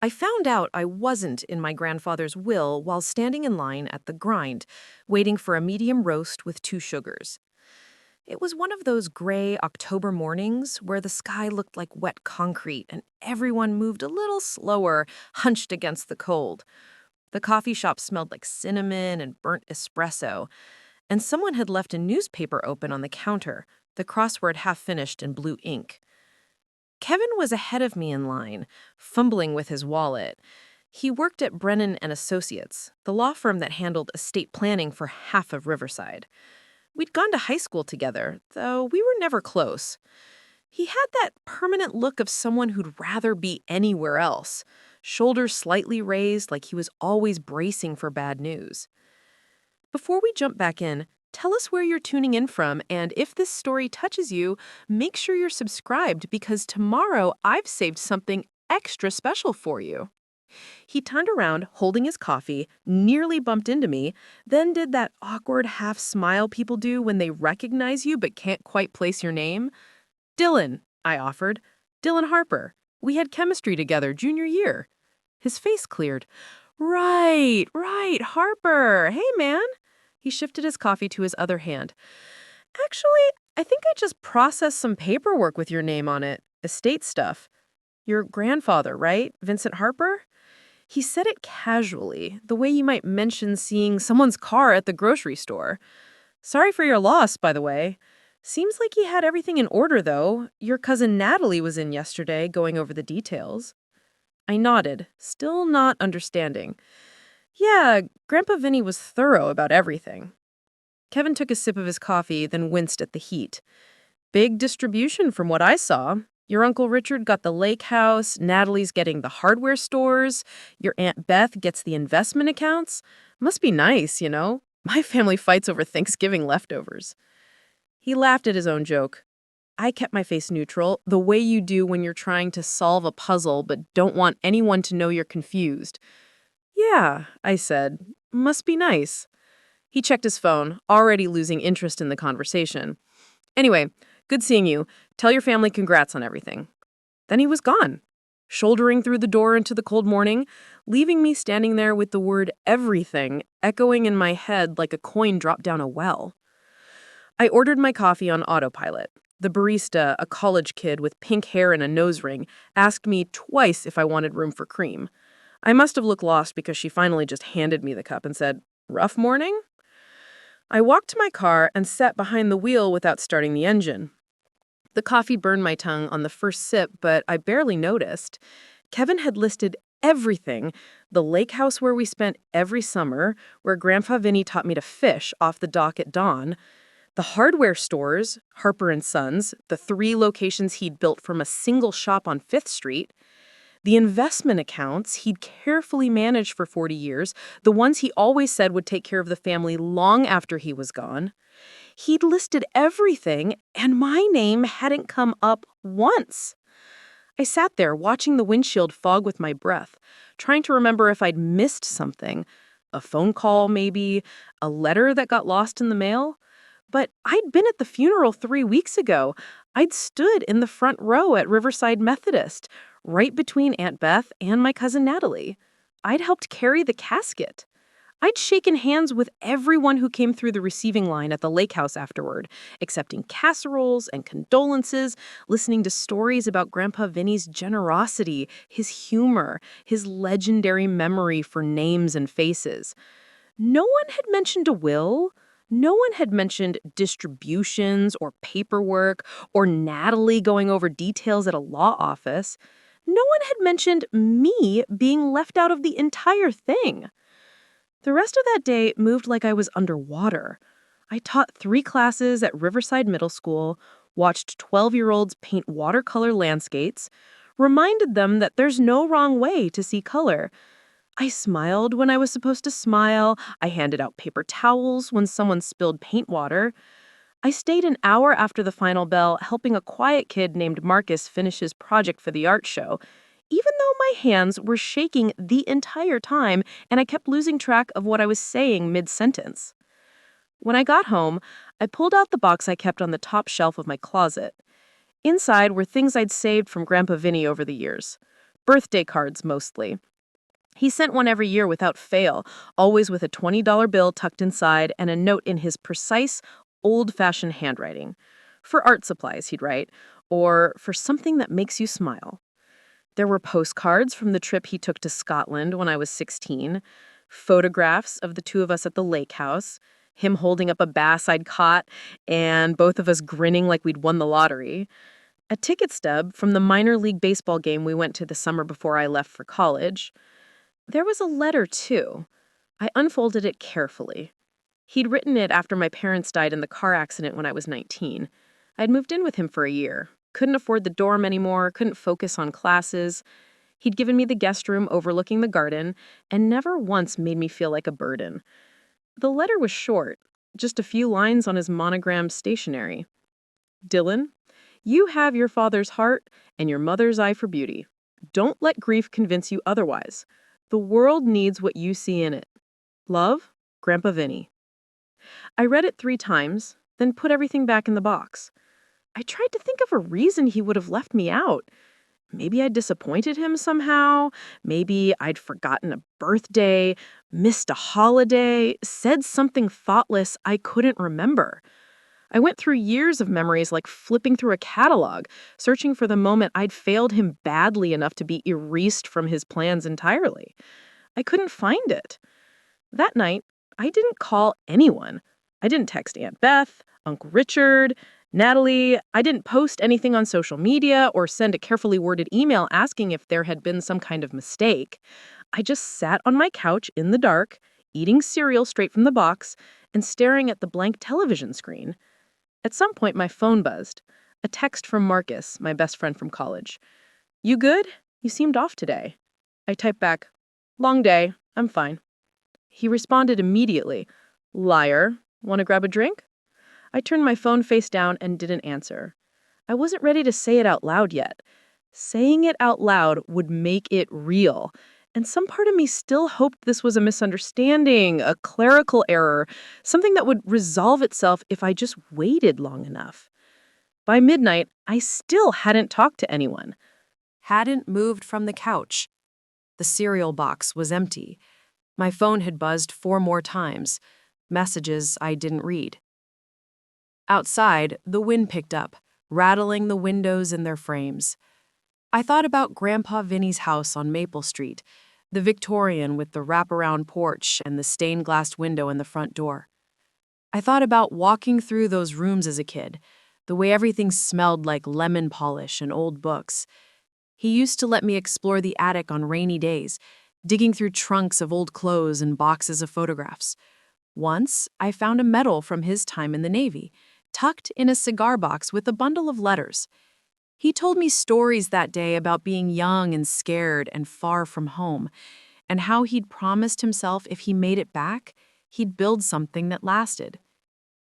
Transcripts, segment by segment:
I found out I wasn't in my grandfather's will while standing in line at the grind, waiting for a medium roast with 2 sugars. It was one of those gray October mornings where the sky looked like wet concrete and everyone moved a little slower, hunched against the cold. The coffee shop smelled like cinnamon and burnt espresso, and someone had left a newspaper open on the counter, the crossword half finished in blue ink. Kevin was ahead of me in line, fumbling with his wallet. He worked at Brennan Associates, the law firm that handled estate planning for half of Riverside. We'd gone to high school together, though we were never close. He had that permanent look of someone who'd rather be anywhere else, shoulders slightly raised like he was always bracing for bad news. Before we jump back in, tell us where you're tuning in from, and if this story touches you, make sure you're subscribed because tomorrow I've saved something extra special for you. He turned around, holding his coffee, nearly bumped into me, then did that awkward half smile people do when they recognize you but can't quite place your name. Dylan, I offered. Dylan Harper. We had chemistry together junior year. His face cleared. Right, Harper. Hey, man. He shifted his coffee to his other hand. Actually, I think I just processed some paperwork with your name on it. Estate stuff. Your grandfather, right? Vincent Harper? He said it casually, the way you might mention seeing someone's car at the grocery store. Sorry for your loss, by the way. Seems like he had everything in order, though. Your cousin Natalie was in yesterday, going over the details. I nodded, still not understanding. Yeah, Grandpa Vinny was thorough about everything. Kevin took a sip of his coffee, then winced at the heat. Big distribution from what I saw. Your Uncle Richard got the lake house, Natalie's getting the hardware stores, your Aunt Beth gets the investment accounts. Must be nice, you know? My family fights over Thanksgiving leftovers. He laughed at his own joke. I kept my face neutral, the way you do when you're trying to solve a puzzle but don't want anyone to know you're confused. Yeah, I said. Must be nice. He checked his phone, already losing interest in the conversation. Anyway, good seeing you. Tell your family congrats on everything. Then he was gone, shouldering through the door into the cold morning, leaving me standing there with the word everything echoing in my head like a coin dropped down a well. I ordered my coffee on autopilot. The barista, a college kid with pink hair and a nose ring, asked me twice if I wanted room for cream. I must have looked lost because she finally just handed me the cup and said, "Rough morning?" I walked to my car and sat behind the wheel without starting the engine. The coffee burned my tongue on the first sip, but I barely noticed. Kevin had listed everything: the lake house where we spent every summer, where Grandpa Vinny taught me to fish off the dock at dawn, the hardware stores, Harper and Sons, the 3 locations he'd built from a single shop on 5th Street, the investment accounts he'd carefully managed for 40 years, the ones he always said would take care of the family long after he was gone. He'd listed everything, and my name hadn't come up once. I sat there watching the windshield fog with my breath, trying to remember if I'd missed something. A phone call, maybe, a letter that got lost in the mail. But I'd been at the funeral 3 weeks ago. I'd stood in the front row at Riverside Methodist, right between Aunt Beth and my cousin Natalie. I'd helped carry the casket. I'd shaken hands with everyone who came through the receiving line at the lake house afterward, accepting casseroles and condolences, listening to stories about Grandpa Vinny's generosity, his humor, his legendary memory for names and faces. No one had mentioned a will. No one had mentioned distributions or paperwork or Natalie going over details at a law office. No one had mentioned me being left out of the entire thing. The rest of that day moved like I was underwater. I taught 3 classes at Riverside Middle School, watched 12-year-olds paint watercolor landscapes, reminded them that there's no wrong way to see color. I smiled when I was supposed to smile. I handed out paper towels when someone spilled paint water. I stayed an hour after the final bell helping a quiet kid named Marcus finish his project for the art show, even though my hands were shaking the entire time and I kept losing track of what I was saying mid-sentence. When I got home, I pulled out the box I kept on the top shelf of my closet. Inside were things I'd saved from Grandpa Vinny over the years. Birthday cards, mostly. He sent one every year without fail, always with a $20 bill tucked inside and a note in his precise, old-fashioned handwriting. For art supplies, he'd write, or for something that makes you smile. There were postcards from the trip he took to Scotland when I was 16, photographs of the two of us at the lake house, him holding up a bass I'd caught, and both of us grinning like we'd won the lottery. A ticket stub from the minor league baseball game we went to the summer before I left for college. There was a letter, too. I unfolded it carefully. He'd written it after my parents died in the car accident when I was 19. I'd moved in with him for a year. Couldn't afford the dorm anymore, couldn't focus on classes. He'd given me the guest room overlooking the garden, and never once made me feel like a burden. The letter was short, just a few lines on his monogrammed stationery. Dylan, you have your father's heart and your mother's eye for beauty. Don't let grief convince you otherwise. The world needs what you see in it. Love, Grandpa Vinny. I read it 3 times, then put everything back in the box. I tried to think of a reason he would have left me out. Maybe I'd disappointed him somehow. Maybe I'd forgotten a birthday, missed a holiday, said something thoughtless I couldn't remember. I went through years of memories like flipping through a catalog, searching for the moment I'd failed him badly enough to be erased from his plans entirely. I couldn't find it. That night, I didn't call anyone. I didn't text Aunt Beth, Uncle Richard, Natalie. I didn't post anything on social media or send a carefully worded email asking if there had been some kind of mistake. I just sat on my couch in the dark, eating cereal straight from the box, and staring at the blank television screen. At some point, my phone buzzed. A text from Marcus, my best friend from college. You good? You seemed off today. I typed back, long day, I'm fine. He responded immediately, liar, want to grab a drink? I turned my phone face down and didn't answer. I wasn't ready to say it out loud yet. Saying it out loud would make it real. And some part of me still hoped this was a misunderstanding, a clerical error, something that would resolve itself if I just waited long enough. By midnight, I still hadn't talked to anyone. Hadn't moved from the couch. The cereal box was empty. My phone had buzzed 4 more times. Messages I didn't read. Outside, the wind picked up, rattling the windows in their frames. I thought about Grandpa Vinny's house on Maple Street, the Victorian with the wraparound porch and the stained-glass window in the front door. I thought about walking through those rooms as a kid, the way everything smelled like lemon polish and old books. He used to let me explore the attic on rainy days, digging through trunks of old clothes and boxes of photographs. Once, I found a medal from his time in the Navy, tucked in a cigar box with a bundle of letters. He told me stories that day about being young and scared and far from home, and how he'd promised himself if he made it back, he'd build something that lasted.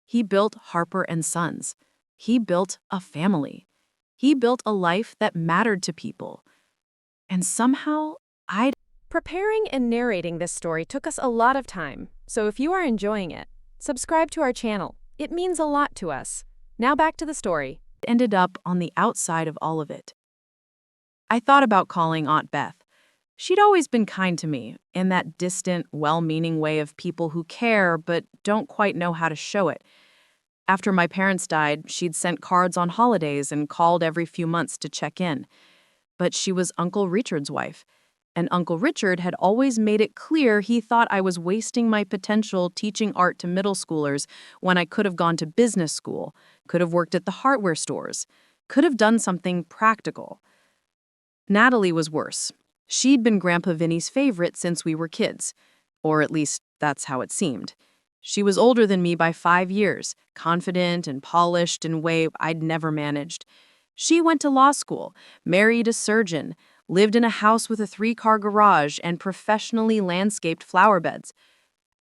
He built Harper and Sons. He built a family. He built a life that mattered to people. And somehow, Preparing and narrating this story took us a lot of time, so if you are enjoying it, subscribe to our channel. It means a lot to us. Now back to the story. ended up on the outside of all of it. I thought about calling Aunt Beth. She'd always been kind to me, in that distant, well-meaning way of people who care but don't quite know how to show it. After my parents died, she'd sent cards on holidays and called every few months to check in. But she was Uncle Richard's wife, and Uncle Richard had always made it clear he thought I was wasting my potential teaching art to middle schoolers when I could have gone to business school, could have worked at the hardware stores, could have done something practical. Natalie was worse. She'd been Grandpa Vinny's favorite since we were kids, or at least that's how it seemed. She was older than me by 5 years, confident and polished in a way I'd never managed. She went to law school, married a surgeon, lived in a house with a 3-car garage and professionally landscaped flower beds.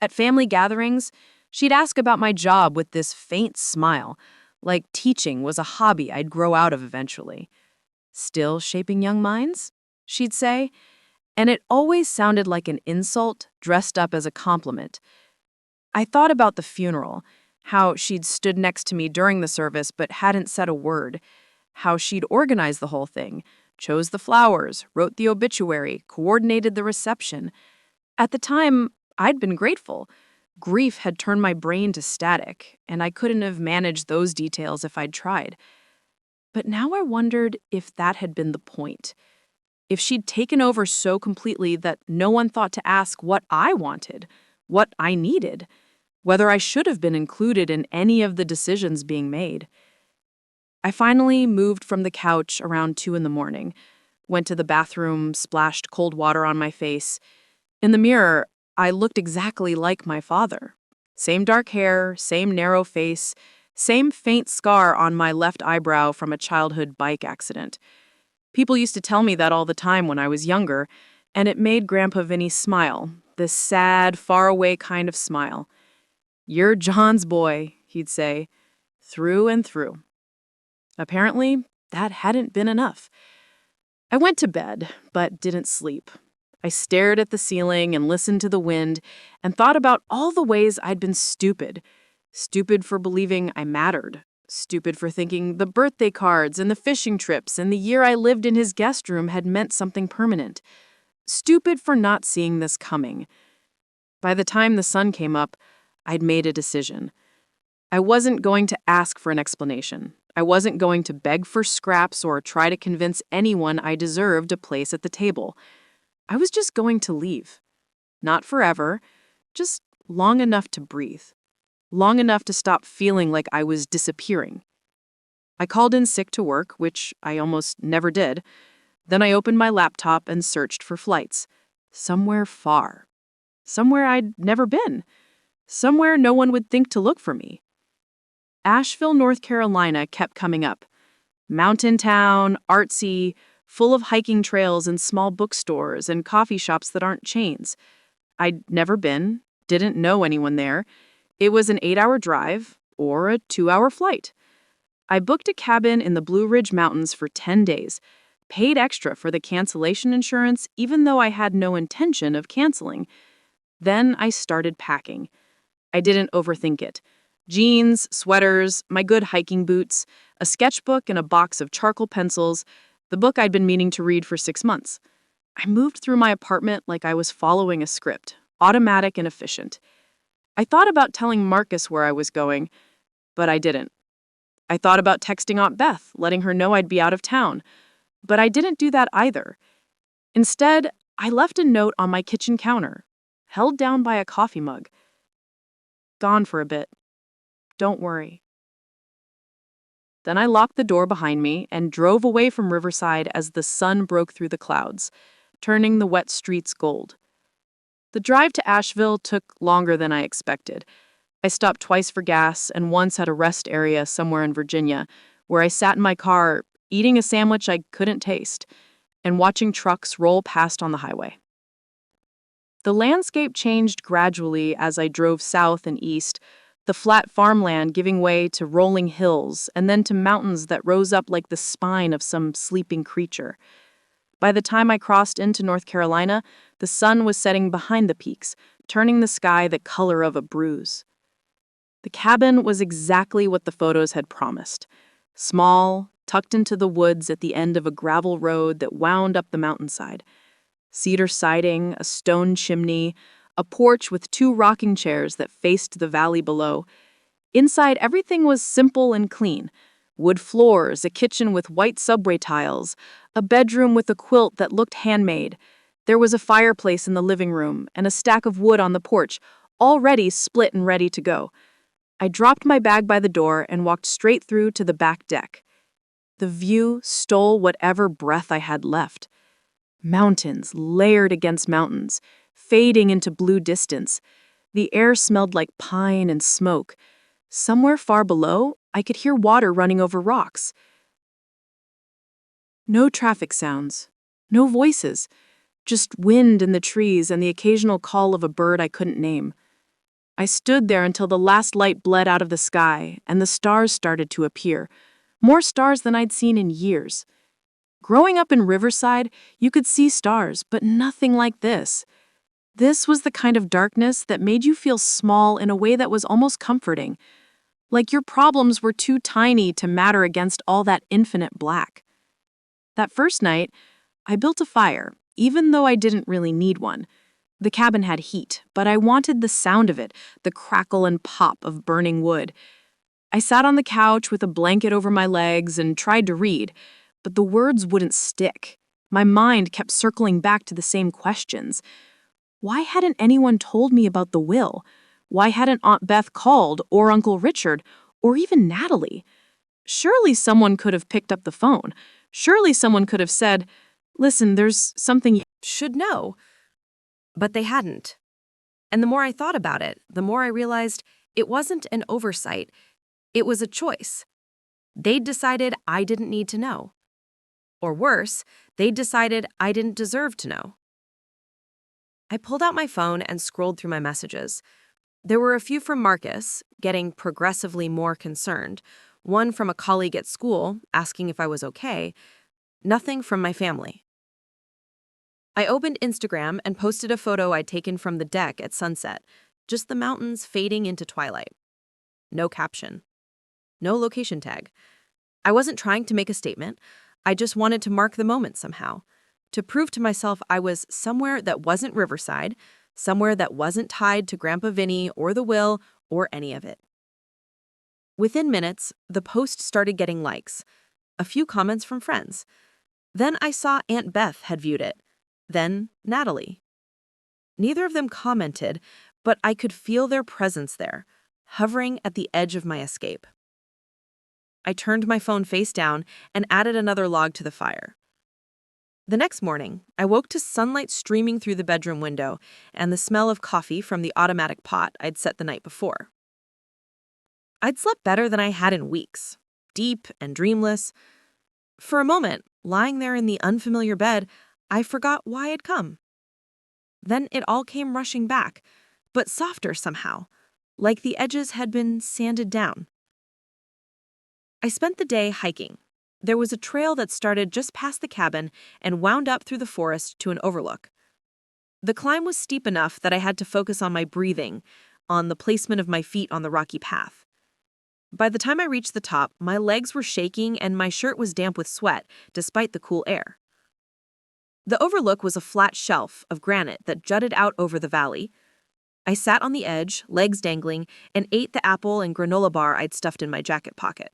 At family gatherings, she'd ask about my job with this faint smile, like teaching was a hobby I'd grow out of eventually. Still shaping young minds? She'd say, and it always sounded like an insult dressed up as a compliment. I thought about the funeral, how she'd stood next to me during the service but hadn't said a word, how she'd organized the whole thing, chose the flowers, wrote the obituary, coordinated the reception. At the time, I'd been grateful. Grief had turned my brain to static, and I couldn't have managed those details if I'd tried. But now I wondered if that had been the point. If she'd taken over so completely that no one thought to ask what I wanted, what I needed, whether I should have been included in any of the decisions being made. I finally moved from the couch around 2 in the morning, went to the bathroom, splashed cold water on my face. In the mirror, I looked exactly like my father. Same dark hair, same narrow face, same faint scar on my left eyebrow from a childhood bike accident. People used to tell me that all the time when I was younger, and it made Grandpa Vinny smile, this sad, faraway kind of smile. "You're John's boy," he'd say, through and through. Apparently, that hadn't been enough. I went to bed, but didn't sleep. I stared at the ceiling and listened to the wind and thought about all the ways I'd been stupid. Stupid for believing I mattered. Stupid for thinking the birthday cards and the fishing trips and the year I lived in his guest room had meant something permanent. Stupid for not seeing this coming. By the time the sun came up, I'd made a decision. I wasn't going to ask for an explanation. I wasn't going to beg for scraps or try to convince anyone I deserved a place at the table. I was just going to leave. Not forever, just long enough to breathe. Long enough to stop feeling like I was disappearing. I called in sick to work, which I almost never did. Then I opened my laptop and searched for flights. Somewhere far. Somewhere I'd never been. Somewhere no one would think to look for me. Asheville, North Carolina kept coming up. Mountain town, artsy, full of hiking trails and small bookstores and coffee shops that aren't chains. I'd never been, didn't know anyone there. It was an 8-hour drive or a 2-hour flight. I booked a cabin in the Blue Ridge Mountains for 10 days, paid extra for the cancellation insurance even though I had no intention of canceling. Then I started packing. I didn't overthink it. Jeans, sweaters, my good hiking boots, a sketchbook and a box of charcoal pencils, the book I'd been meaning to read for 6 months. I moved through my apartment like I was following a script, automatic and efficient. I thought about telling Marcus where I was going, but I didn't. I thought about texting Aunt Beth, letting her know I'd be out of town, but I didn't do that either. Instead, I left a note on my kitchen counter, held down by a coffee mug. Gone for a bit. Don't worry. Then I locked the door behind me and drove away from Riverside as the sun broke through the clouds, turning the wet streets gold. The drive to Asheville took longer than I expected. I stopped twice for gas and once at a rest area somewhere in Virginia, where I sat in my car, eating a sandwich I couldn't taste, and watching trucks roll past on the highway. The landscape changed gradually as I drove south and east, the flat farmland giving way to rolling hills and then to mountains that rose up like the spine of some sleeping creature. By the time I crossed into North Carolina, the sun was setting behind the peaks, turning the sky the color of a bruise. The cabin was exactly what the photos had promised. Small, tucked into the woods at the end of a gravel road that wound up the mountainside. Cedar siding, a stone chimney, a porch with 2 rocking chairs that faced the valley below. Inside, everything was simple and clean. Wood floors, a kitchen with white subway tiles, a bedroom with a quilt that looked handmade. There was a fireplace in the living room and a stack of wood on the porch, already split and ready to go. I dropped my bag by the door and walked straight through to the back deck. The view stole whatever breath I had left. Mountains layered against mountains, fading into blue distance. The air smelled like pine and smoke. Somewhere far below, I could hear water running over rocks. No traffic sounds, no voices, just wind in the trees and the occasional call of a bird I couldn't name. I stood there until the last light bled out of the sky and the stars started to appear, more stars than I'd seen in years. Growing up in Riverside, you could see stars, but nothing like this. This was the kind of darkness that made you feel small in a way that was almost comforting, like your problems were too tiny to matter against all that infinite black. That first night, I built a fire, even though I didn't really need one. The cabin had heat, but I wanted the sound of it, the crackle and pop of burning wood. I sat on the couch with a blanket over my legs and tried to read, but the words wouldn't stick. My mind kept circling back to the same questions. Why hadn't anyone told me about the will? Why hadn't Aunt Beth called, or Uncle Richard, or even Natalie? Surely someone could have picked up the phone. Surely someone could have said, "Listen, there's something you Should know. But they hadn't. And the more I thought about it, the more I realized it wasn't an oversight. It was a choice. They'd decided I didn't need to know. Or worse, they'd decided I didn't deserve to know. I pulled out my phone and scrolled through my messages. There were a few from Marcus, getting progressively more concerned, one from a colleague at school, asking if I was okay, nothing from my family. I opened Instagram and posted a photo I'd taken from the deck at sunset, just the mountains fading into twilight. No caption. No location tag. I wasn't trying to make a statement. I just wanted to mark the moment somehow, to prove to myself I was somewhere that wasn't Riverside, somewhere that wasn't tied to Grandpa Vinny or the will or any of it. Within minutes, the post started getting likes, a few comments from friends. Then I saw Aunt Beth had viewed it. Then Natalie. Neither of them commented, but I could feel their presence there, hovering at the edge of my escape. I turned my phone face down and added another log to the fire. The next morning, I woke to sunlight streaming through the bedroom window and the smell of coffee from the automatic pot I'd set the night before. I'd slept better than I had in weeks, deep and dreamless. For a moment, lying there in the unfamiliar bed, I forgot why I'd come. Then it all came rushing back, but softer somehow, like the edges had been sanded down. I spent the day hiking. There was a trail that started just past the cabin and wound up through the forest to an overlook. The climb was steep enough that I had to focus on my breathing, on the placement of my feet on the rocky path. By the time I reached the top, my legs were shaking and my shirt was damp with sweat, despite the cool air. The overlook was a flat shelf of granite that jutted out over the valley. I sat on the edge, legs dangling, and ate the apple and granola bar I'd stuffed in my jacket pocket.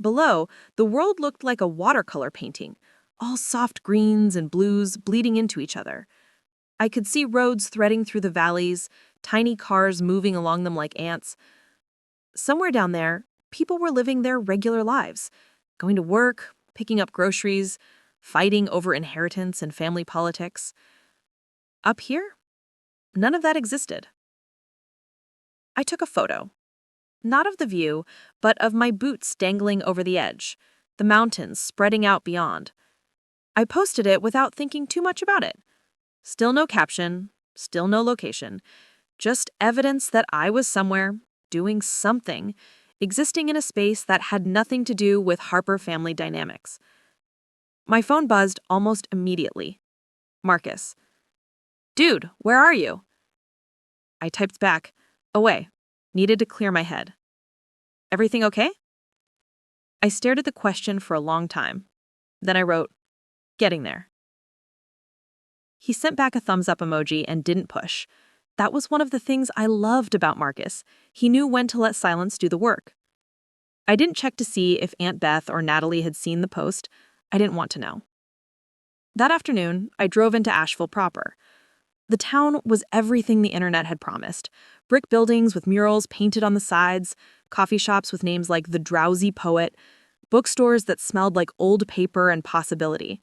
Below, the world looked like a watercolor painting, all soft greens and blues bleeding into each other. I could see roads threading through the valleys, tiny cars moving along them like ants. Somewhere down there, people were living their regular lives, going to work, picking up groceries, fighting over inheritance and family politics. Up here, none of that existed. I took a photo. Not of the view, but of my boots dangling over the edge, the mountains spreading out beyond. I posted it without thinking too much about it. Still no caption, still no location, just evidence that I was somewhere, doing something, existing in a space that had nothing to do with Harper family dynamics. My phone buzzed almost immediately. Marcus. "Dude, where are you?" I typed back, "Away. Needed to clear my head." "Everything okay?" I stared at the question for a long time. Then I wrote, "Getting there." He sent back a thumbs up emoji and didn't push. That was one of the things I loved about Marcus. He knew when to let silence do the work. I didn't check to see if Aunt Beth or Natalie had seen the post. I didn't want to know. That afternoon, I drove into Asheville proper. The town was everything the internet had promised. Brick buildings with murals painted on the sides, coffee shops with names like The Drowsy Poet, bookstores that smelled like old paper and possibility.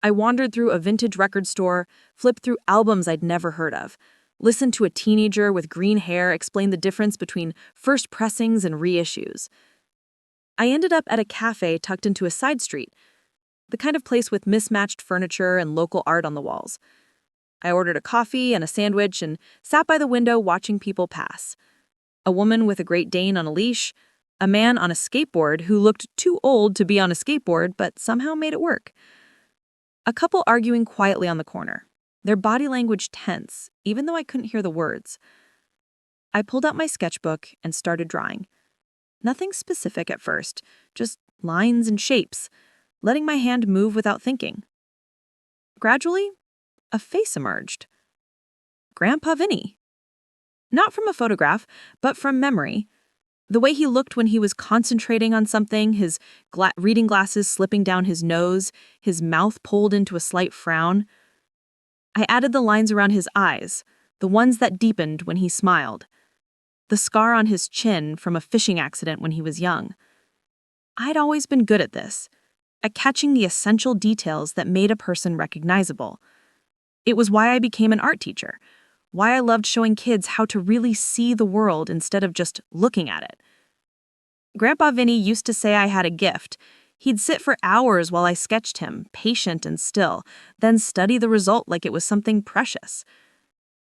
I wandered through a vintage record store, flipped through albums I'd never heard of, listened to a teenager with green hair explain the difference between first pressings and reissues. I ended up at a cafe tucked into a side street, the kind of place with mismatched furniture and local art on the walls. I ordered a coffee and a sandwich and sat by the window watching people pass. A woman with a Great Dane on a leash, a man on a skateboard who looked too old to be on a skateboard but somehow made it work. A couple arguing quietly on the corner, their body language tense, even though I couldn't hear the words. I pulled out my sketchbook and started drawing. Nothing specific at first, just lines and shapes, letting my hand move without thinking. Gradually, a face emerged. Grandpa Vinny. Not from a photograph, but from memory. The way he looked when he was concentrating on something, his reading glasses slipping down his nose, his mouth pulled into a slight frown. I added the lines around his eyes, the ones that deepened when he smiled. The scar on his chin from a fishing accident when he was young. I'd always been good at this, at catching the essential details that made a person recognizable. It was why I became an art teacher, why I loved showing kids how to really see the world instead of just looking at it. Grandpa Vinny used to say I had a gift. He'd sit for hours while I sketched him, patient and still, then study the result like it was something precious.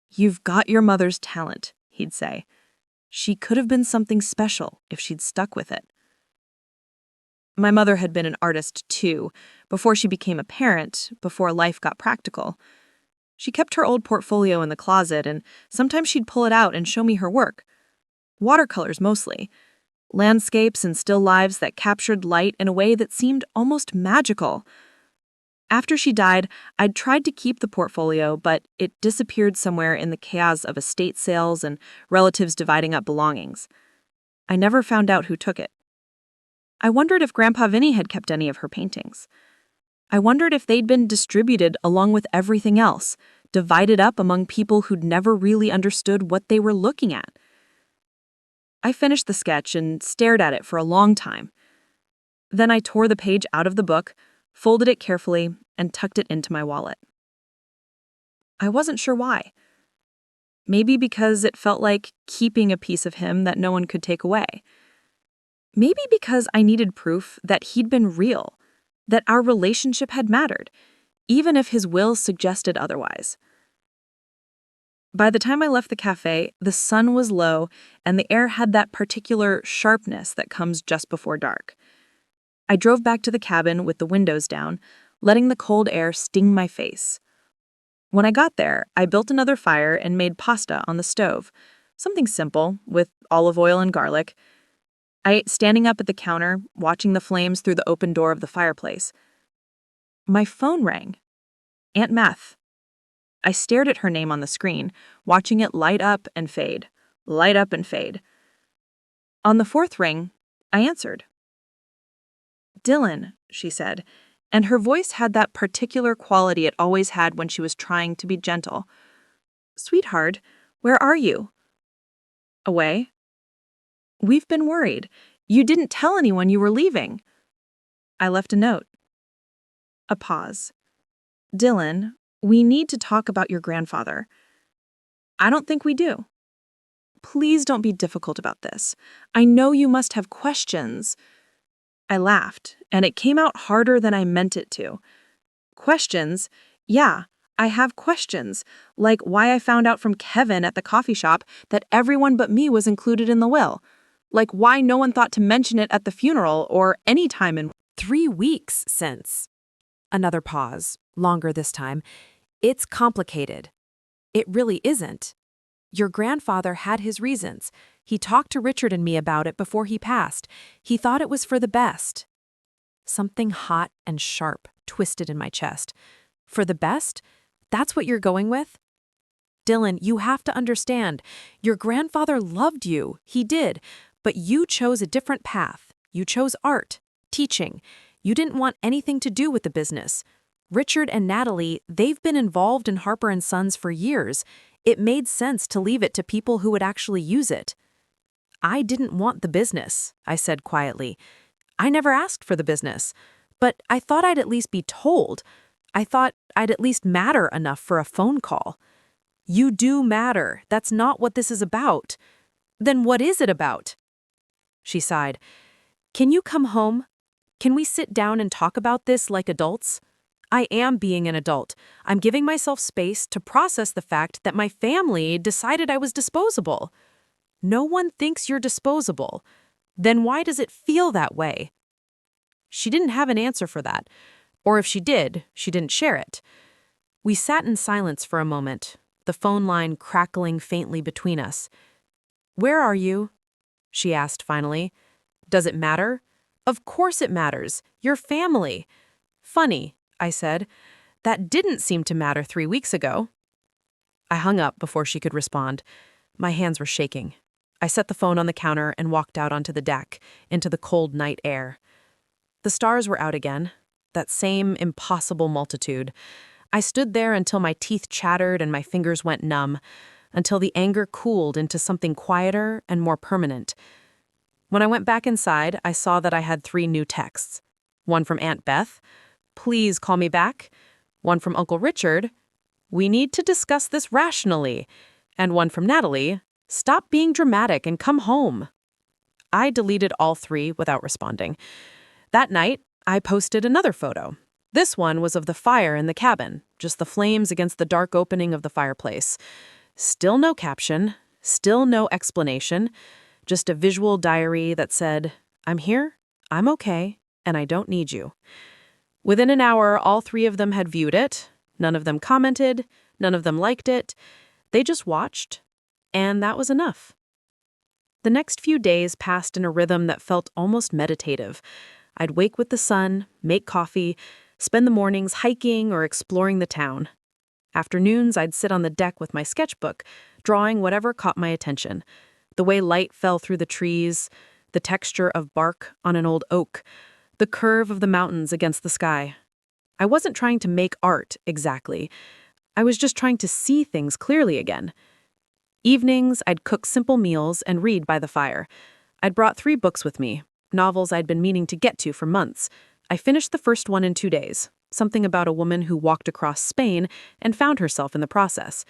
"You've got your mother's talent," he'd say. "She could have been something special if she'd stuck with it." My mother had been an artist too, before she became a parent, before life got practical. She kept her old portfolio in the closet, and sometimes she'd pull it out and show me her work. Watercolors mostly. Landscapes and still lives that captured light in a way that seemed almost magical. After she died, I'd tried to keep the portfolio, but it disappeared somewhere in the chaos of estate sales and relatives dividing up belongings. I never found out who took it. I wondered if Grandpa Vinny had kept any of her paintings. I wondered if they'd been distributed along with everything else, divided up among people who'd never really understood what they were looking at. I finished the sketch and stared at it for a long time. Then I tore the page out of the book, folded it carefully, and tucked it into my wallet. I wasn't sure why. Maybe because it felt like keeping a piece of him that no one could take away. Maybe because I needed proof that he'd been real, that our relationship had mattered, even if his will suggested otherwise. By the time I left the cafe, the sun was low and the air had that particular sharpness that comes just before dark. I drove back to the cabin with the windows down, letting the cold air sting my face. When I got there, I built another fire and made pasta on the stove, something simple, with olive oil and garlic. I ate standing up at the counter, watching the flames through the open door of the fireplace. My phone rang. Aunt Meth. I stared at her name on the screen, watching it light up and fade, light up and fade. On the fourth ring, I answered. "Dylan," she said, and her voice had that particular quality it always had when she was trying to be gentle. "Sweetheart, where are you?" "Away." "We've been worried. You didn't tell anyone you were leaving." "I left a note." A pause. "Dylan, we need to talk about your grandfather." "I don't think we do." "Please don't be difficult about this. I know you must have questions." I laughed, and it came out harder than I meant it to. "Questions? Yeah, I have questions, like why I found out from Kevin at the coffee shop that everyone but me was included in the will. Like why no one thought to mention it at the funeral or any time in 3 weeks since. Another pause, longer this time. It's complicated. It really isn't. Your grandfather had his reasons. He talked to Richard and me about it before he passed. He thought it was for the best. Something hot and sharp twisted in my chest. For the best? That's what you're going with? Dylan, you have to understand. Your grandfather loved you. He did. But you chose a different path. You chose art, teaching. You didn't want anything to do with the business. Richard and Natalie, they've been involved in Harper & Sons for years. It made sense to leave it to people who would actually use it. I didn't want the business, I said quietly. I never asked for the business. But I thought I'd at least be told. I thought I'd at least matter enough for a phone call. You do matter. That's not what this is about. Then what is it about? She sighed. Can you come home? Can we sit down and talk about this like adults? I am being an adult. I'm giving myself space to process the fact that my family decided I was disposable. No one thinks you're disposable. Then why does it feel that way? She didn't have an answer for that. Or if she did, she didn't share it. We sat in silence for a moment, the phone line crackling faintly between us. Where are you? She asked finally. Does it matter? Of course it matters. Your family. Funny, I said. That didn't seem to matter 3 weeks ago. I hung up before she could respond. My hands were shaking. I set the phone on the counter and walked out onto the deck, into the cold night air. The stars were out again, that same impossible multitude. I stood there until my teeth chattered and my fingers went numb, until the anger cooled into something quieter and more permanent. When I went back inside, I saw that I had 3 new texts. One from Aunt Beth, "Please call me back." One from Uncle Richard, "We need to discuss this rationally." And one from Natalie, "Stop being dramatic and come home." I deleted all 3 without responding. That night, I posted another photo. This one was of the fire in the cabin, just the flames against the dark opening of the fireplace. Still no caption, still no explanation, just a visual diary that said, "I'm here, I'm okay, and I don't need you." Within an hour, all 3 of them had viewed it. None of them commented, none of them liked it. They just watched, and that was enough. The next few days passed in a rhythm that felt almost meditative. I'd wake with the sun, make coffee, spend the mornings hiking or exploring the town. Afternoons, I'd sit on the deck with my sketchbook, drawing whatever caught my attention. The way light fell through the trees, the texture of bark on an old oak, the curve of the mountains against the sky. I wasn't trying to make art, exactly. I was just trying to see things clearly again. Evenings, I'd cook simple meals and read by the fire. I'd brought 3 books with me, novels I'd been meaning to get to for months. I finished the first one in 2 days, something about a woman who walked across Spain and found herself in the process.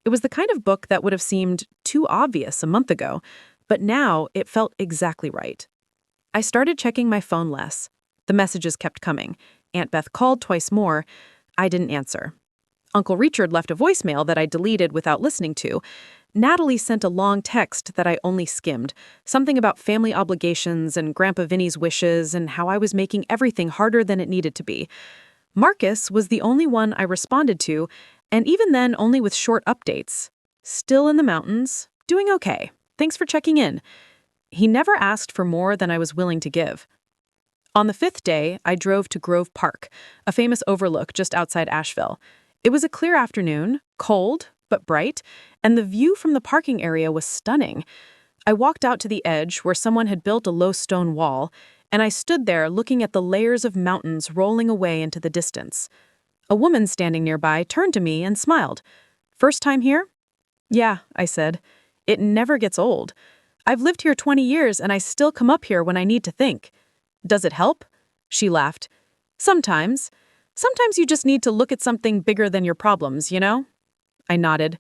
It was the kind of book that would have seemed too obvious a month ago, but now it felt exactly right. I started checking my phone less. The messages kept coming. Aunt Beth called twice more. I didn't answer. Uncle Richard left a voicemail that I deleted without listening to. Natalie sent a long text that I only skimmed, something about family obligations and Grandpa Vinny's wishes and how I was making everything harder than it needed to be. Marcus was the only one I responded to, and even then only with short updates. Still in the mountains, doing okay. Thanks for checking in. He never asked for more than I was willing to give. On the 5th day, I drove to Grove Park, a famous overlook just outside Asheville. It was a clear afternoon, cold but bright, and the view from the parking area was stunning. I walked out to the edge where someone had built a low stone wall, and I stood there looking at the layers of mountains rolling away into the distance. A woman standing nearby turned to me and smiled. "First time here?" "Yeah," I said. "It never gets old. I've lived here 20 years and I still come up here when I need to think." "Does it help?" She laughed. "Sometimes. Sometimes you just need to look at something bigger than your problems, you know?" I nodded.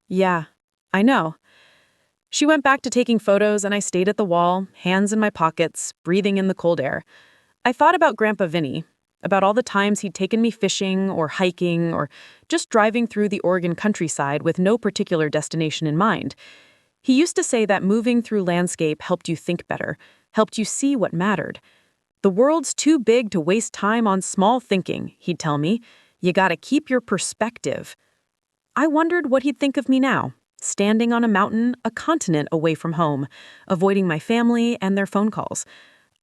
"Yeah, I know." She went back to taking photos and I stayed at the wall, hands in my pockets, breathing in the cold air. I thought about Grandpa Vinny, about all the times he'd taken me fishing or hiking or just driving through the Oregon countryside with no particular destination in mind. He used to say that moving through landscape helped you think better, helped you see what mattered. "The world's too big to waste time on small thinking," he'd tell me. "You gotta keep your perspective." I wondered what he'd think of me now, standing on a mountain a continent away from home, avoiding my family and their phone calls.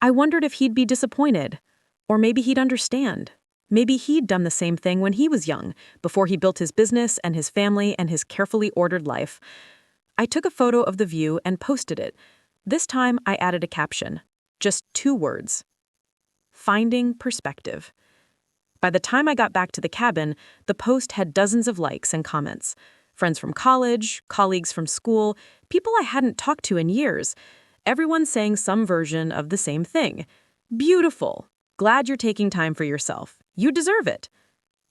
I wondered if he'd be disappointed, or maybe he'd understand. Maybe he'd done the same thing when he was young, before he built his business and his family and his carefully ordered life. I took a photo of the view and posted it. This time I added a caption, just 2 words. Finding perspective. By the time I got back to the cabin, the post had dozens of likes and comments. Friends from college, colleagues from school, people I hadn't talked to in years. Everyone saying some version of the same thing. "Beautiful. Glad you're taking time for yourself. You deserve it."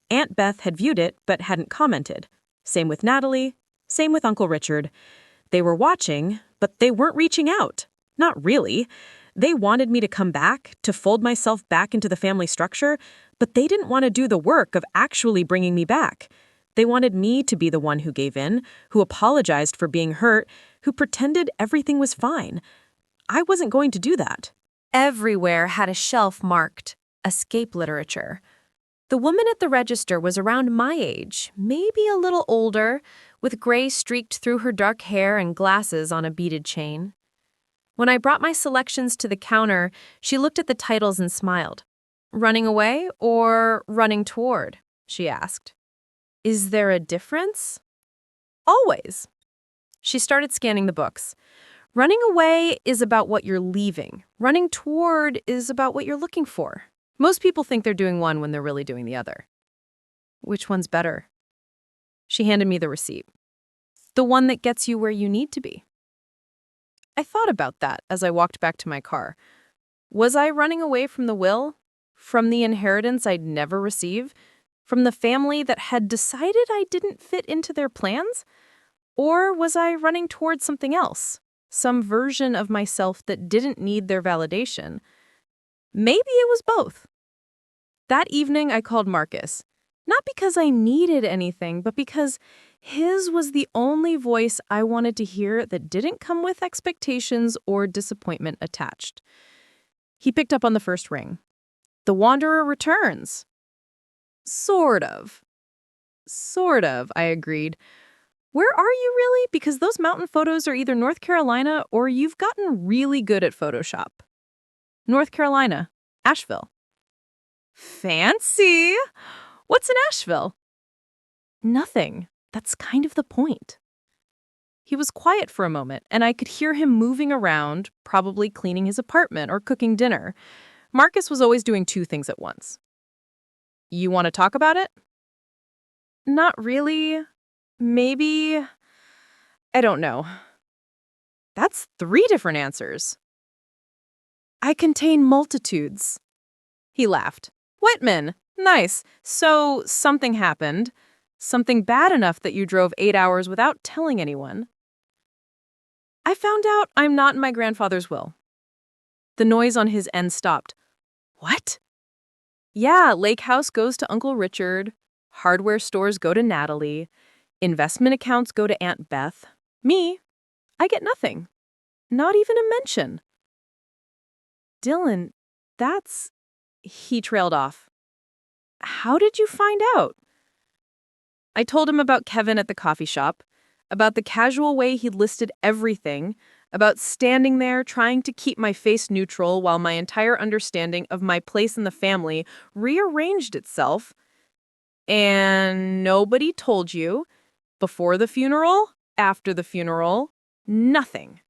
Aunt Beth had viewed it but hadn't commented. Same with Natalie. Same with Uncle Richard. They were watching, but they weren't reaching out. Not really. They wanted me to come back, to fold myself back into the family structure, but they didn't want to do the work of actually bringing me back. They wanted me to be the one who gave in, who apologized for being hurt, who pretended everything was fine. I wasn't going to do that. Everywhere had a shelf marked escape literature. The woman at the register was around my age, maybe a little older, with gray streaked through her dark hair and glasses on a beaded chain. When I brought my selections to the counter, she looked at the titles and smiled. "Running away or running toward?" she asked. "Is there a difference?" "Always." She started scanning the books. "Running away is about what you're leaving. Running toward is about what you're looking for. Most people think they're doing one when they're really doing the other." "Which one's better?" She handed me the receipt. "The one that gets you where you need to be." I thought about that as I walked back to my car. Was I running away from the will? From the inheritance I'd never receive? From the family that had decided I didn't fit into their plans? Or was I running towards something else? Some version of myself that didn't need their validation? Maybe it was both. That evening, I called Marcus. Not because I needed anything, but because his was the only voice I wanted to hear that didn't come with expectations or disappointment attached. He picked up on the first ring. "The Wanderer returns." Sort of. Sort of, I agreed. "Where are you really? Because those mountain photos are either North Carolina or you've gotten really good at Photoshop." "North Carolina. Asheville." "Fancy! What's in Asheville?" "Nothing. That's kind of the point." He was quiet for a moment, and I could hear him moving around, probably cleaning his apartment or cooking dinner. Marcus was always doing two things at once. "You want to talk about it?" "Not really. Maybe. I don't know." That's 3 different answers. "I contain multitudes." He laughed. "Whitman, nice. So something happened. Something bad enough that you drove 8 hours without telling anyone." "I found out I'm not in my grandfather's will." The noise on his end stopped. "What?" "Yeah, Lake House goes to Uncle Richard. Hardware stores go to Natalie. Investment accounts go to Aunt Beth. Me, I get nothing. Not even a mention." "Dylan, that's..." He trailed off. "How did you find out?" I told him about Kevin at the coffee shop, about the casual way he'd listed everything, about standing there trying to keep my face neutral while my entire understanding of my place in the family rearranged itself. "And nobody told you? Before the funeral? After the funeral? Nothing."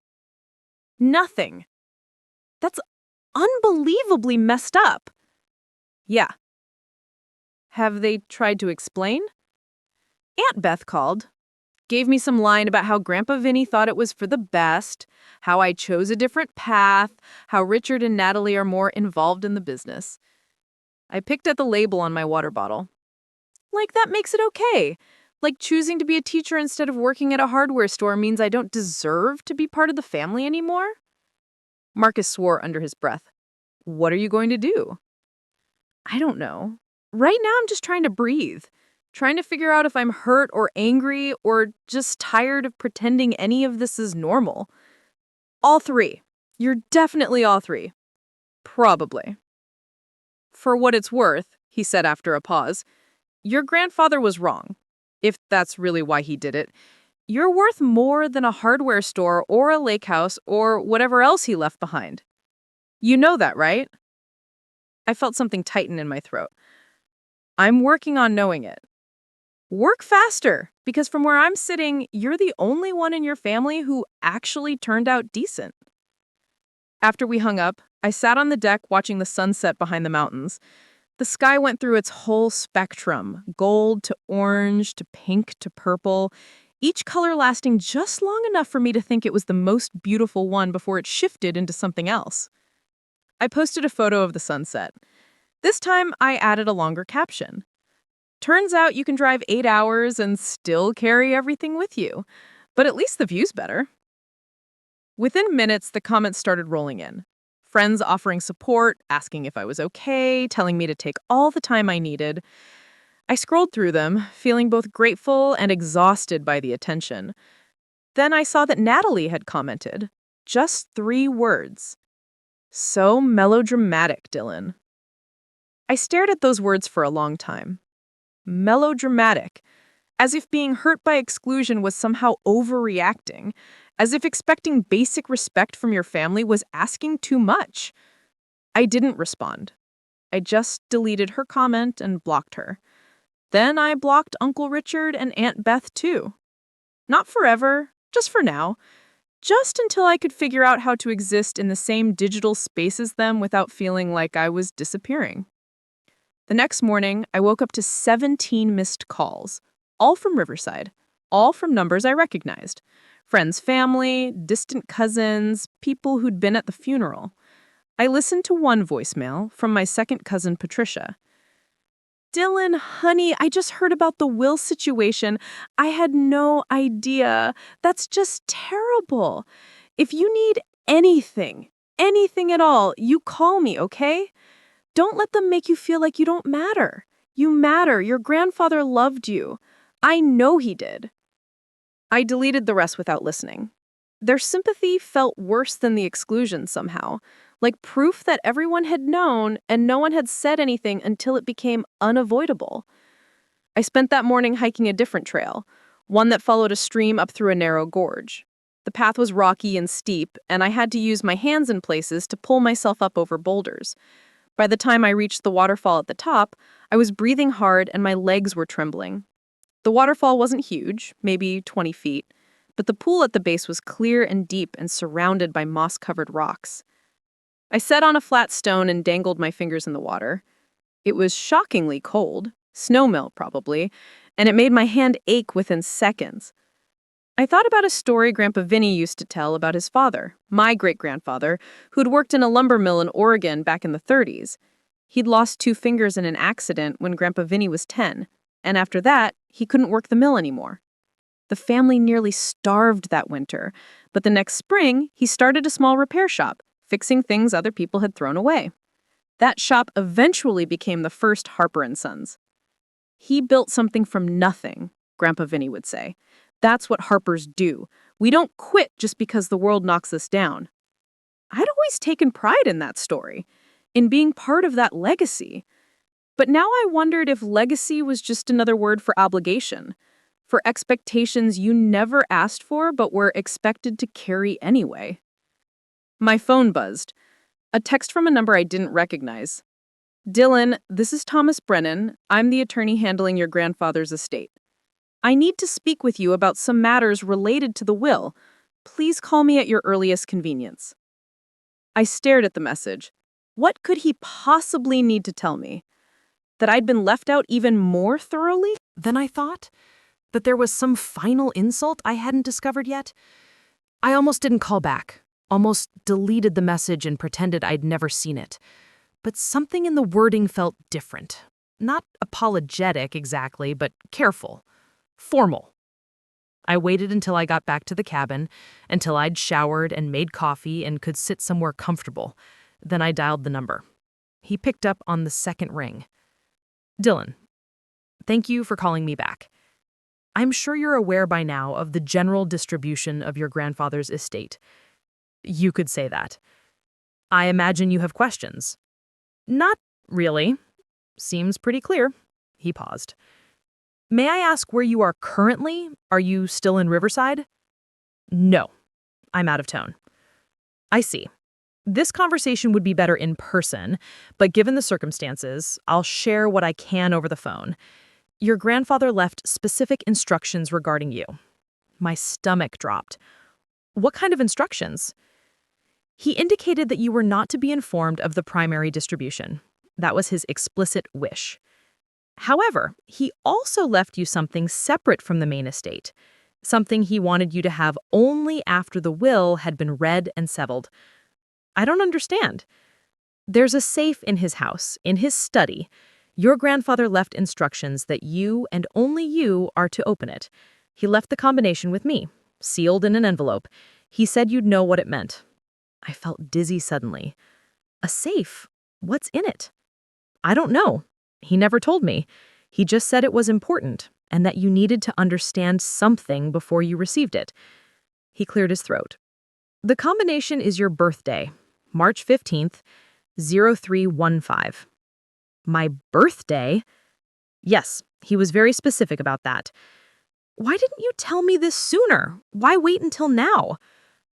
"Nothing." That's unbelievably messed up. "Yeah." "Have they tried to explain?" "Aunt Beth called. Gave me some line about how Grandpa Vinny thought it was for the best, how I chose a different path, how Richard and Natalie are more involved in the business." I picked at the label on my water bottle. "Like that makes it okay. Like choosing to be a teacher instead of working at a hardware store means I don't deserve to be part of the family anymore?" Marcus swore under his breath. "What are you going to do?" "I don't know. Right now I'm just trying to breathe. Trying to figure out if I'm hurt or angry or just tired of pretending any of this is normal." "All 3. You're definitely all 3. "Probably." "For what it's worth," he said after a pause, "your grandfather was wrong. If that's really why he did it. You're worth more than a hardware store or a lake house or whatever else he left behind. You know that, right?" I felt something tighten in my throat. "I'm working on knowing it." "Work faster, because from where I'm sitting, you're the only one in your family who actually turned out decent." After we hung up, I sat on the deck watching the sunset behind the mountains. The sky went through its whole spectrum, gold to orange to pink to purple, each color lasting just long enough for me to think it was the most beautiful one before it shifted into something else. I posted a photo of the sunset. This time, I added a longer caption. "Turns out you can drive 8 hours and still carry everything with you. But at least the view's better." Within minutes, the comments started rolling in. Friends offering support, asking if I was okay, telling me to take all the time I needed. I scrolled through them, feeling both grateful and exhausted by the attention. Then I saw that Natalie had commented. Just 3 words. "So melodramatic, Dylan." I stared at those words for a long time. Melodramatic. as if being hurt by exclusion was somehow overreacting, as if expecting basic respect from your family was asking too much. I didn't respond. I just deleted her comment and blocked her. Then I blocked Uncle Richard and Aunt Beth too. Not forever, just for now. Just until I could figure out how to exist in the same digital space as them without feeling like I was disappearing. The next morning, I woke up to 17 missed calls, all from Riverside, all from numbers I recognized. Friends' family, distant cousins, people who'd been at the funeral. I listened to one voicemail from my second cousin, Patricia. Dylan, honey, I just heard about the will situation. I had no idea. That's just terrible. If you need anything at all, you call me, okay? Don't let them make you feel like you don't matter. You matter. Your grandfather loved you. I know he did. I deleted the rest without listening. Their sympathy felt worse than the exclusion somehow, like proof that everyone had known and no one had said anything until it became unavoidable. I spent that morning hiking a different trail, one that followed a stream up through a narrow gorge. The path was rocky and steep, and I had to use my hands in places to pull myself up over boulders. By the time I reached the waterfall at the top, I was breathing hard and my legs were trembling. The waterfall wasn't huge, maybe 20 feet, but the pool at the base was clear and deep and surrounded by moss-covered rocks. I sat on a flat stone and dangled my fingers in the water. It was shockingly cold, snowmelt probably, and it made my hand ache within seconds. I thought about a story Grandpa Vinny used to tell about his father, my great-grandfather, who'd worked in a lumber mill in Oregon back in the 30s. He'd lost 2 fingers in an accident when Grandpa Vinny was 10, and after that, he couldn't work the mill anymore. The family nearly starved that winter, but the next spring, he started a small repair shop, fixing things other people had thrown away. That shop eventually became the first Harper & Sons. He built something from nothing, Grandpa Vinny would say. That's what Harpers do. We don't quit just because the world knocks us down. I'd always taken pride in that story, in being part of that legacy. But now I wondered if legacy was just another word for obligation, for expectations you never asked for but were expected to carry anyway. My phone buzzed. A text from a number I didn't recognize. Dylan, this is Thomas Brennan. I'm the attorney handling your grandfather's estate. I need to speak with you about some matters related to the will. Please call me at your earliest convenience. I stared at the message. What could he possibly need to tell me? That I'd been left out even more thoroughly than I thought? That there was some final insult I hadn't discovered yet? I almost didn't call back, almost deleted the message and pretended I'd never seen it. But something in the wording felt different. Not apologetic exactly, but careful. Formal. I waited until I got back to the cabin, until I'd showered and made coffee and could sit somewhere comfortable. Then I dialed the number. He picked up on the second ring. Dylan, thank you for calling me back. I'm sure you're aware by now of the general distribution of your grandfather's estate. You could say that. I imagine you have questions. Not really. Seems pretty clear. He paused. May I ask where you are currently? Are you still in Riverside? No, I'm out of town. I see. This conversation would be better in person, but given the circumstances, I'll share what I can over the phone. Your grandfather left specific instructions regarding you. My stomach dropped. What kind of instructions? He indicated that you were not to be informed of the primary distribution. That was his explicit wish. However, he also left you something separate from the main estate, something he wanted you to have only after the will had been read and settled. I don't understand. There's a safe in his house, in his study. Your grandfather left instructions that you and only you are to open it. He left the combination with me, sealed in an envelope. He said you'd know what it meant. I felt dizzy suddenly. A safe? What's in it? I don't know. He never told me. He just said it was important and that you needed to understand something before you received it. He cleared his throat. The combination is your birthday, March 15th, 0315. My birthday? Yes, he was very specific about that. Why didn't you tell me this sooner? Why wait until now?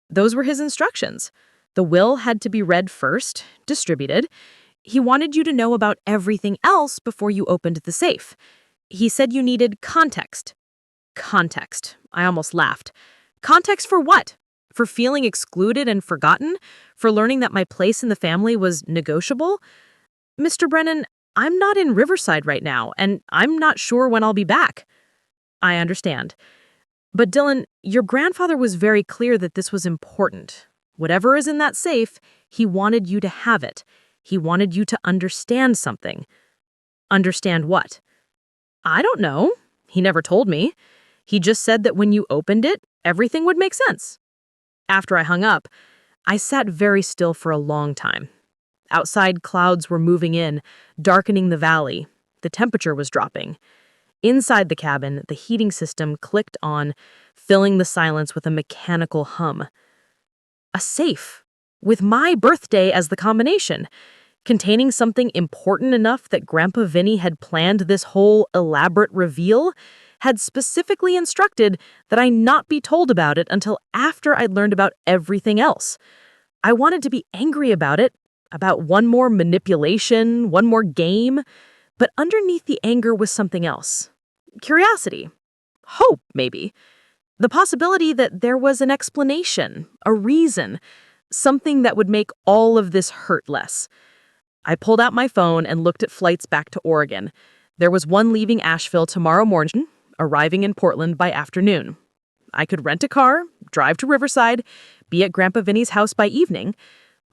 Those were his instructions. The will had to be read first, distributed. He wanted you to know about everything else before you opened the safe. He said you needed context. Context. I almost laughed. Context for what? For feeling excluded and forgotten? For learning that my place in the family was negotiable? Mr. Brennan, I'm not in Riverside right now, and I'm not sure when I'll be back. I understand. But Dylan, your grandfather was very clear that this was important. Whatever is in that safe, he wanted you to have it. He wanted you to understand something. Understand what? I don't know. He never told me. He just said that when you opened it, everything would make sense. After I hung up, I sat very still for a long time. Outside, clouds were moving in, darkening the valley. The temperature was dropping. Inside the cabin, the heating system clicked on, filling the silence with a mechanical hum. A safe, with my birthday as the combination, containing something important enough that Grandpa Vinny had planned this whole elaborate reveal, had specifically instructed that I not be told about it until after I'd learned about everything else. I wanted to be angry about it, about one more manipulation, one more game, but underneath the anger was something else. Curiosity. Hope, maybe. The possibility that there was an explanation, a reason, something that would make all of this hurt less. I pulled out my phone and looked at flights back to Oregon. There was one leaving Asheville tomorrow morning, arriving in Portland by afternoon. I could rent a car, drive to Riverside, be at Grandpa Vinny's house by evening,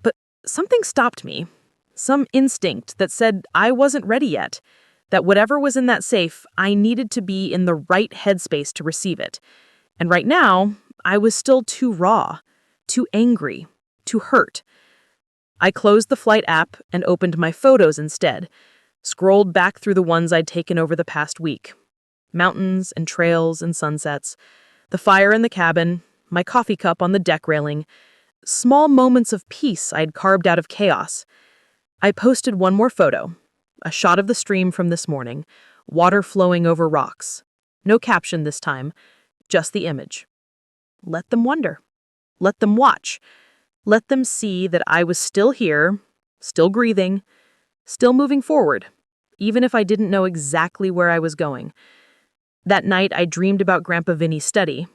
but something stopped me. Some instinct that said I wasn't ready yet, that whatever was in that safe, I needed to be in the right headspace to receive it. And right now, I was still too raw, too angry, too hurt. I closed the flight app and opened my photos instead, scrolled back through the ones I'd taken over the past week. Mountains and trails and sunsets, the fire in the cabin, my coffee cup on the deck railing, small moments of peace I'd carved out of chaos. I posted one more photo, a shot of the stream from this morning, water flowing over rocks. No caption this time, just the image. Let them wonder. Let them watch. Let them see that I was still here, still breathing, still moving forward, even if I didn't know exactly where I was going. That night, I dreamed about Grandpa Vinny's study,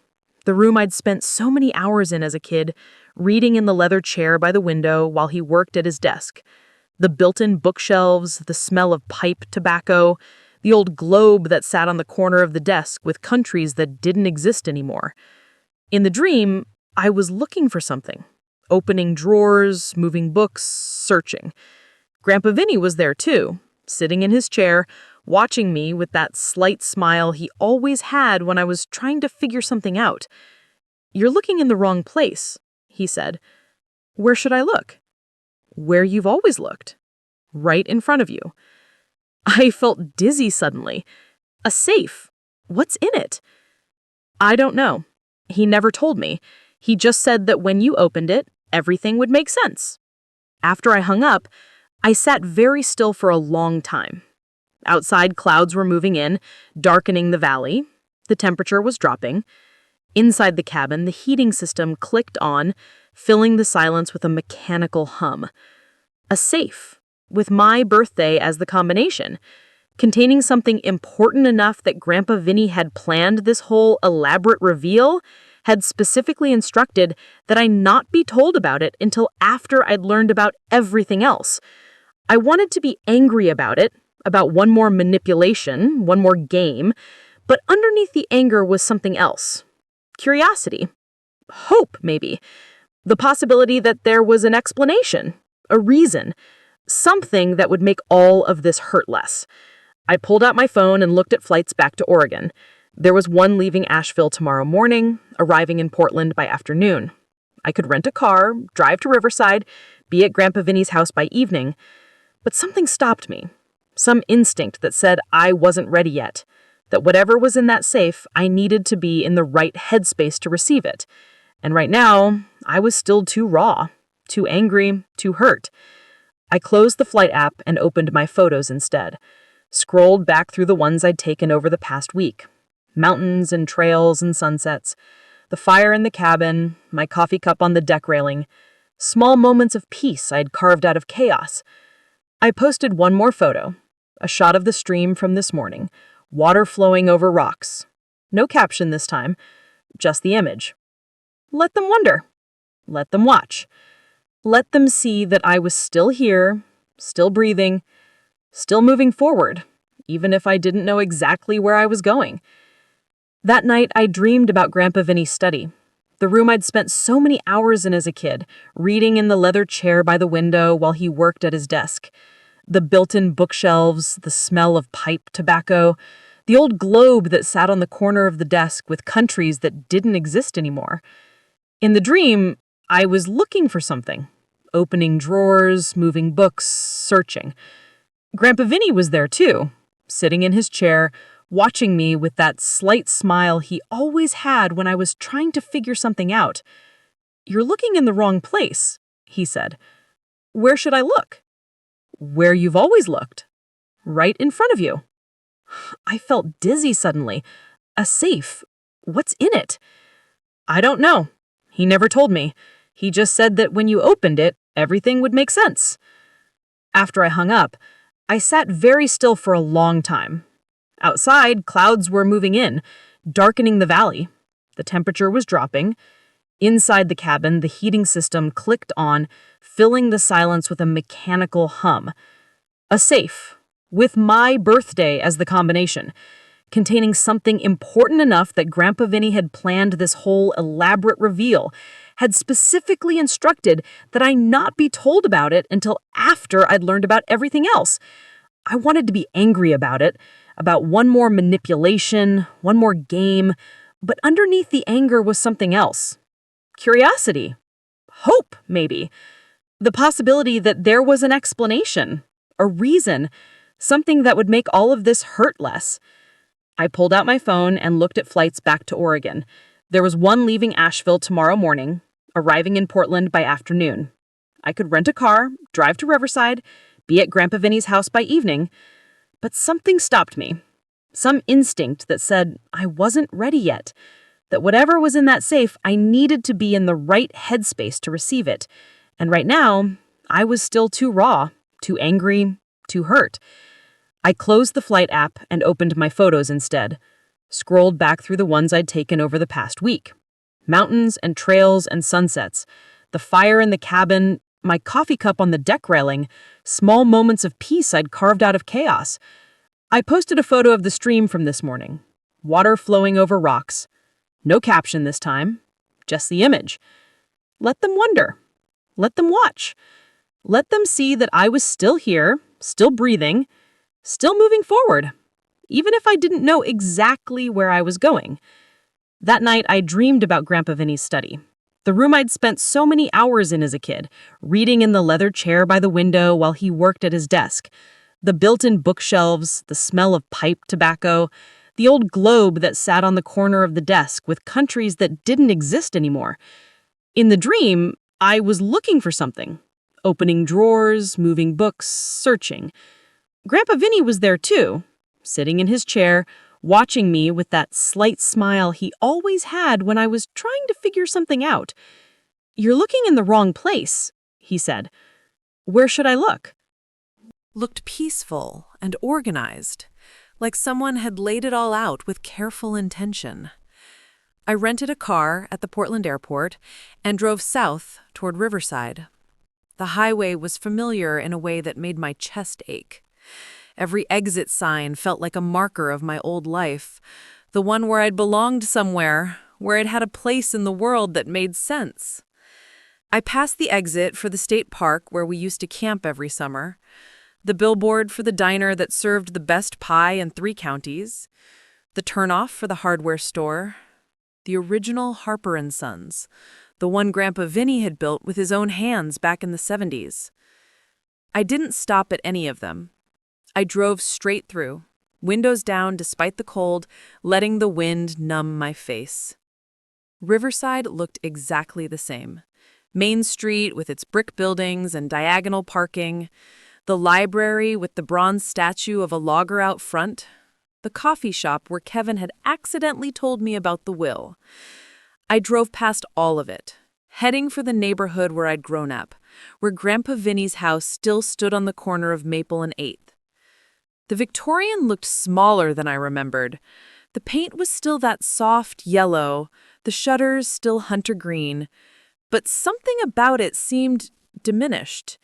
the room I'd spent so many hours in as a kid, reading in the leather chair by the window while he worked at his desk. The built-in bookshelves, the smell of pipe tobacco, the old globe that sat on the corner of the desk with countries that didn't exist anymore. In the dream, I was looking for something. Opening drawers, moving books, searching. Grandpa Vinny was there too, sitting in his chair, watching me with that slight smile he always had when I was trying to figure something out. "You're looking in the wrong place," he said. "Where should I look?" "Where you've always looked. Right in front of you." I felt dizzy suddenly. A safe. What's in it? I don't know. He never told me. He just said that when you opened it, everything would make sense. After I hung up, I sat very still for a long time. Outside, clouds were moving in, darkening the valley. The temperature was dropping. Inside the cabin, the heating system clicked on, filling the silence with a mechanical hum. A safe, with my birthday as the combination, containing something important enough that Grandpa Vinny had planned this whole elaborate reveal, had specifically instructed that I not be told about it until after I'd learned about everything else. I wanted to be angry about it, about one more manipulation, one more game, but underneath the anger was something else. Curiosity. Hope, maybe. The possibility that there was an explanation, a reason, something that would make all of this hurt less. I pulled out my phone and looked at flights back to Oregon. There was one leaving Asheville tomorrow morning, arriving in Portland by afternoon. I could rent a car, drive to Riverside, be at Grandpa Vinny's house by evening, but something stopped me. Some instinct that said I wasn't ready yet, that whatever was in that safe, I needed to be in the right headspace to receive it. And right now, I was still too raw, too angry, too hurt. I closed the flight app and opened my photos instead, scrolled back through the ones I'd taken over the past week. Mountains and trails and sunsets. The fire in the cabin, my coffee cup on the deck railing. Small moments of peace I'd carved out of chaos. I posted one more photo, a shot of the stream from this morning, water flowing over rocks. No caption this time, just the image. Let them wonder. Let them watch. Let them see that I was still here, still breathing, still moving forward, even if I didn't know exactly where I was going. That night, I dreamed about Grandpa Vinny's study, the room I'd spent so many hours in as a kid, reading in the leather chair by the window while he worked at his desk. The built-in bookshelves, the smell of pipe tobacco, the old globe that sat on the corner of the desk with countries that didn't exist anymore. In the dream, I was looking for something, opening drawers, moving books, searching. Grandpa Vinny was there too, sitting in his chair, watching me with that slight smile he always had when I was trying to figure something out. "You're looking in the wrong place," he said. "Where should I look?" "Where you've always looked. Right in front of you." I felt dizzy suddenly. A safe. What's in it? "I don't know. He never told me. He just said that when you opened it, everything would make sense." After I hung up, I sat very still for a long time. Outside, clouds were moving in, darkening the valley. The temperature was dropping. Inside the cabin, the heating system clicked on, filling the silence with a mechanical hum. A safe, with my birthday as the combination, containing something important enough that Grandpa Vinny had planned this whole elaborate reveal, had specifically instructed that I not be told about it until after I'd learned about everything else. I wanted to be angry about it, about one more manipulation, one more game, but underneath the anger was something else. Curiosity. Hope, maybe. The possibility that there was an explanation, a reason, something that would make all of this hurt less. I pulled out my phone and looked at flights back to Oregon. There was one leaving Asheville tomorrow morning, arriving in Portland by afternoon. I could rent a car, drive to Riverside, be at Grandpa Vinny's house by evening, but something stopped me. Some instinct that said I wasn't ready yet, that whatever was in that safe, I needed to be in the right headspace to receive it. And right now, I was still too raw, too angry, too hurt. I closed the flight app and opened my photos instead, scrolled back through the ones I'd taken over the past week. Mountains and trails and sunsets, the fire in the cabin, my coffee cup on the deck railing, small moments of peace I'd carved out of chaos. I posted a photo of the stream from this morning, water flowing over rocks. No caption this time, just the image. Let them wonder. Let them watch. Let them see that I was still here, still breathing, still moving forward, even if I didn't know exactly where I was going. That night, I dreamed about Grandpa Vinny's study, the room I'd spent so many hours in as a kid, reading in the leather chair by the window while he worked at his desk. The built-in bookshelves, the smell of pipe tobacco, the old globe that sat on the corner of the desk with countries that didn't exist anymore. In the dream, I was looking for something, opening drawers, moving books, searching. Grandpa Vinny was there too, sitting in his chair, watching me with that slight smile he always had when I was trying to figure something out. "You're looking in the wrong place," he said. "Where should I look?" Looked peaceful and organized, like someone had laid it all out with careful intention. I rented a car at the Portland airport and drove south toward Riverside. The highway was familiar in a way that made my chest ache. Every exit sign felt like a marker of my old life, the one where I'd belonged somewhere, where I'd had a place in the world that made sense. I passed the exit for the state park where we used to camp every summer, the billboard for the diner that served the best pie in 3 counties, the turnoff for the hardware store, the original Harper and Sons, the one Grandpa Vinny had built with his own hands back in the 70s. I didn't stop at any of them. I drove straight through, windows down despite the cold, letting the wind numb my face. Riverside looked exactly the same. Main Street with its brick buildings and diagonal parking, the library with the bronze statue of a logger out front, the coffee shop where Kevin had accidentally told me about the will. I drove past all of it, heading for the neighborhood where I'd grown up, where Grandpa Vinny's house still stood on the corner of Maple and 8th. The Victorian looked smaller than I remembered. The paint was still that soft yellow, the shutters still hunter green, but something about it seemed diminished.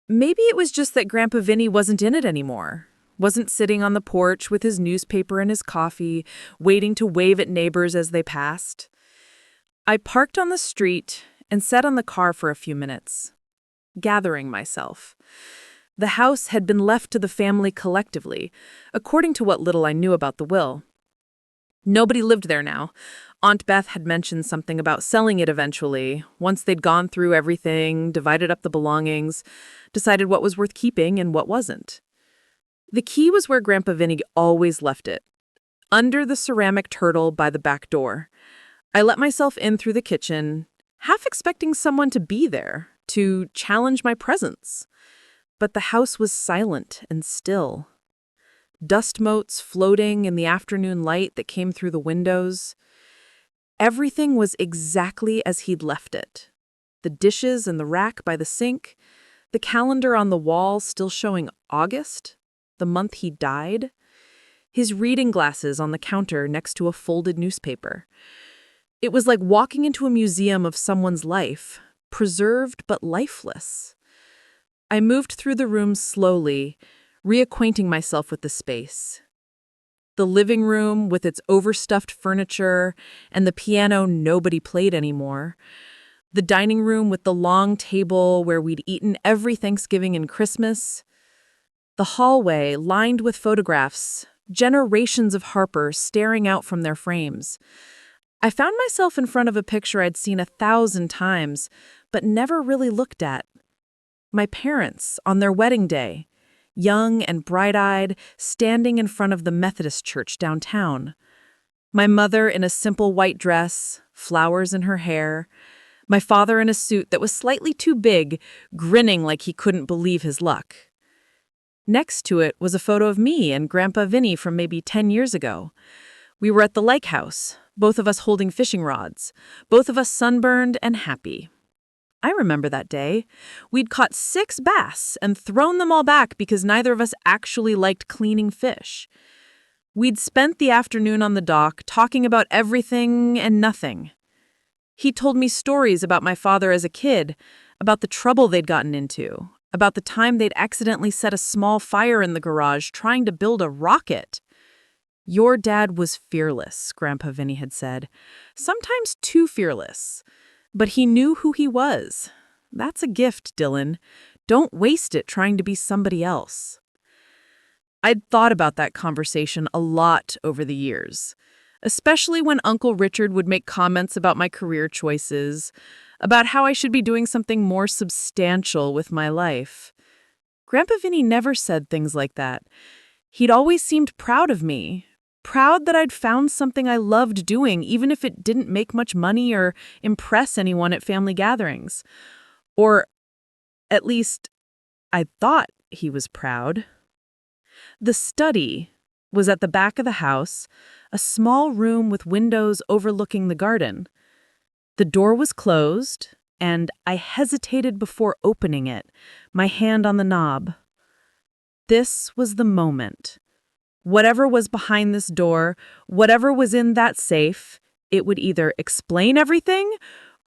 Maybe it was just that Grandpa Vinny wasn't in it anymore, wasn't sitting on the porch with his newspaper and his coffee, waiting to wave at neighbors as they passed. I parked on the street and sat on the car for a few minutes, gathering myself. The house had been left to the family collectively, according to what little I knew about the will. Nobody lived there now. Aunt Beth had mentioned something about selling it eventually, once they'd gone through everything, divided up the belongings, decided what was worth keeping and what wasn't. The key was where Grandpa Vinny always left it, under the ceramic turtle by the back door. I let myself in through the kitchen, half expecting someone to be there, to challenge my presence. But the house was silent and still. Dust motes floating in the afternoon light that came through the windows. Everything was exactly as he'd left it. The dishes in the rack by the sink, the calendar on the wall still showing August, the month he died, his reading glasses on the counter next to a folded newspaper. It was like walking into a museum of someone's life, preserved but lifeless. I moved through the room slowly, reacquainting myself with the space. The living room with its overstuffed furniture and the piano nobody played anymore. The dining room with the long table where we'd eaten every Thanksgiving and Christmas. The hallway lined with photographs, generations of Harper staring out from their frames. I found myself in front of a picture I'd seen 1,000 times, but never really looked at. My parents, on their wedding day, young and bright-eyed, standing in front of the Methodist church downtown. My mother in a simple white dress, flowers in her hair. My father in a suit that was slightly too big, grinning like he couldn't believe his luck. Next to it was a photo of me and Grandpa Vinny from maybe 10 years ago. We were at the lake house, both of us holding fishing rods, both of us sunburned and happy. I remember that day. We'd caught 6 bass and thrown them all back because neither of us actually liked cleaning fish. We'd spent the afternoon on the dock talking about everything and nothing. He told me stories about my father as a kid, about the trouble they'd gotten into, about the time they'd accidentally set a small fire in the garage trying to build a rocket. Your dad was fearless, Grandpa Vinny had said. Sometimes too fearless. But he knew who he was. That's a gift, Dylan. Don't waste it trying to be somebody else. I'd thought about that conversation a lot over the years, especially when Uncle Richard would make comments about my career choices, about how I should be doing something more substantial with my life. Grandpa Vinny never said things like that. He'd always seemed proud of me. Proud that I'd found something I loved doing, even if it didn't make much money or impress anyone at family gatherings. Or, at least, I thought he was proud. The study was at the back of the house, a small room with windows overlooking the garden. The door was closed, and I hesitated before opening it, my hand on the knob. This was the moment. Whatever was behind this door, whatever was in that safe, it would either explain everything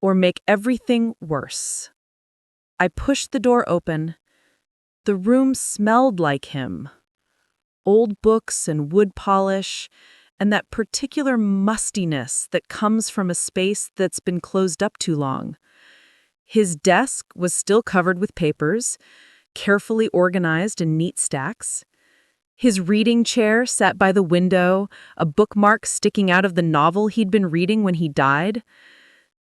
or make everything worse. I pushed the door open. The room smelled like him. Old books and wood polish, and that particular mustiness that comes from a space that's been closed up too long. His desk was still covered with papers, carefully organized in neat stacks. His reading chair sat by the window, a bookmark sticking out of the novel he'd been reading when he died.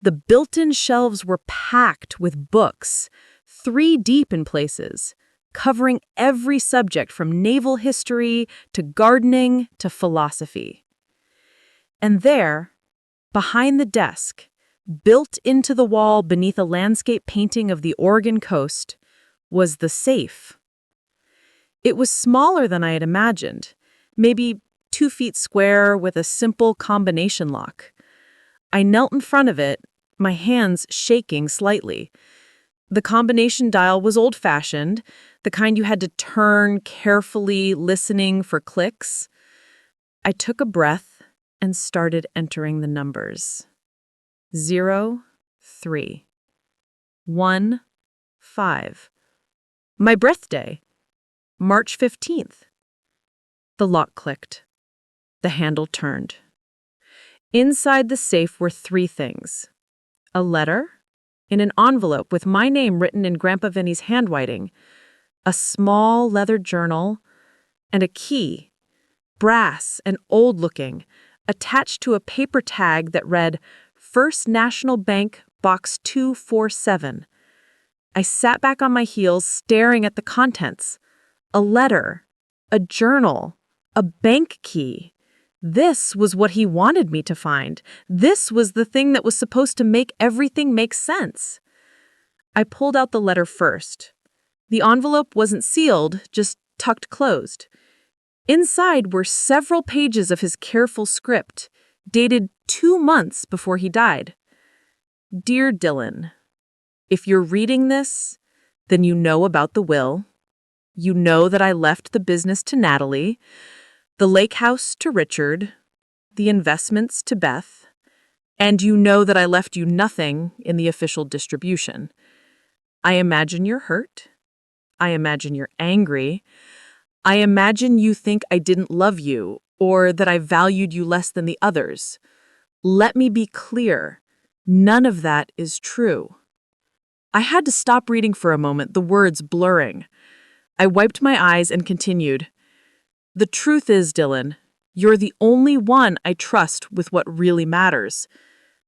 The built-in shelves were packed with books, 3 deep in places, covering every subject from naval history to gardening to philosophy. And there, behind the desk, built into the wall beneath a landscape painting of the Oregon coast, was the safe. It was smaller than I had imagined, maybe 2 feet square with a simple combination lock. I knelt in front of it, my hands shaking slightly. The combination dial was old-fashioned, the kind you had to turn carefully, listening for clicks. I took a breath and started entering the numbers. 0, 3, 1, 5. My birthday, March 15th. The lock clicked. The handle turned. Inside the safe were 3 things. A letter, in an envelope with my name written in Grandpa Vinny's handwriting, a small leather journal, and a key, brass and old-looking, attached to a paper tag that read, First National Bank, Box 247. I sat back on my heels, staring at the contents. A letter, a journal, a bank key. This was what he wanted me to find. This was the thing that was supposed to make everything make sense. I pulled out the letter first. The envelope wasn't sealed, just tucked closed. Inside were several pages of his careful script, dated 2 months before he died. Dear Dylan, if you're reading this, then you know about the will. You know that I left the business to Natalie, the lake house to Richard, the investments to Beth, and you know that I left you nothing in the official distribution. I imagine you're hurt. I imagine you're angry. I imagine you think I didn't love you or that I valued you less than the others. Let me be clear. None of that is true. I had to stop reading for a moment, the words blurring. I wiped my eyes and continued. The truth is, Dylan, you're the only one I trust with what really matters.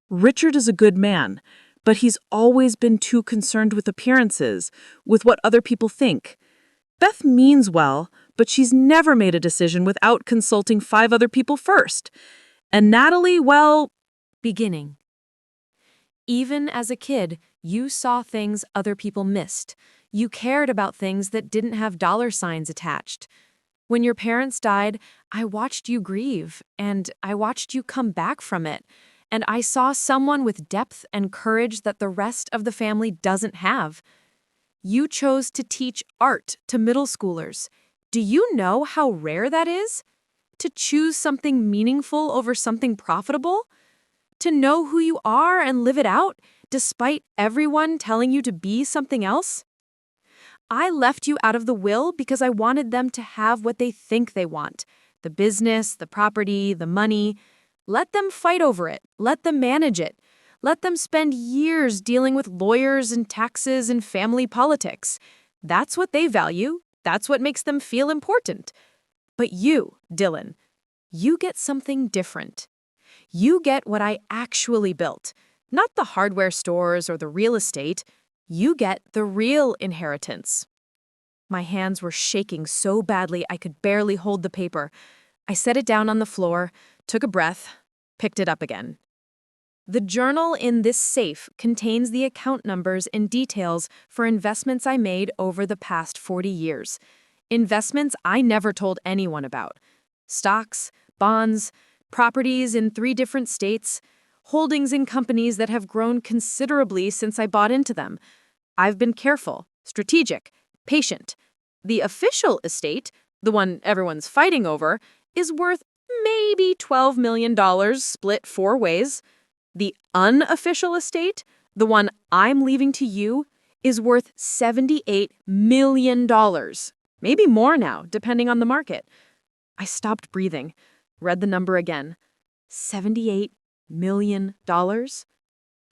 Richard is a good man, but he's always been too concerned with appearances, with what other people think. Beth means well, but she's never made a decision without consulting 5 other people first. And Natalie, well... Beginning. Even as a kid, you saw things other people missed. You cared about things that didn't have dollar signs attached. When your parents died, I watched you grieve, and I watched you come back from it. And I saw someone with depth and courage that the rest of the family doesn't have. You chose to teach art to middle schoolers. Do you know how rare that is? To choose something meaningful over something profitable? To know who you are and live it out, despite everyone telling you to be something else? I left you out of the will because I wanted them to have what they think they want. The business, the property, the money. Let them fight over it. Let them manage it. Let them spend years dealing with lawyers and taxes and family politics. That's what they value. That's what makes them feel important. But you, Dylan, you get something different. You get what I actually built. Not the hardware stores or the real estate. You get the real inheritance. My hands were shaking so badly I could barely hold the paper. I set it down on the floor, took a breath, picked it up again. The journal in this safe contains the account numbers and details for investments I made over the past 40 years. Investments I never told anyone about. Stocks, bonds, properties in 3 different states, holdings in companies that have grown considerably since I bought into them. I've been careful, strategic, patient. The official estate, the one everyone's fighting over, is worth maybe $12 million split 4 ways. The unofficial estate, the one I'm leaving to you, is worth $78 million. Maybe more now, depending on the market. I stopped breathing, read the number again. $78 million?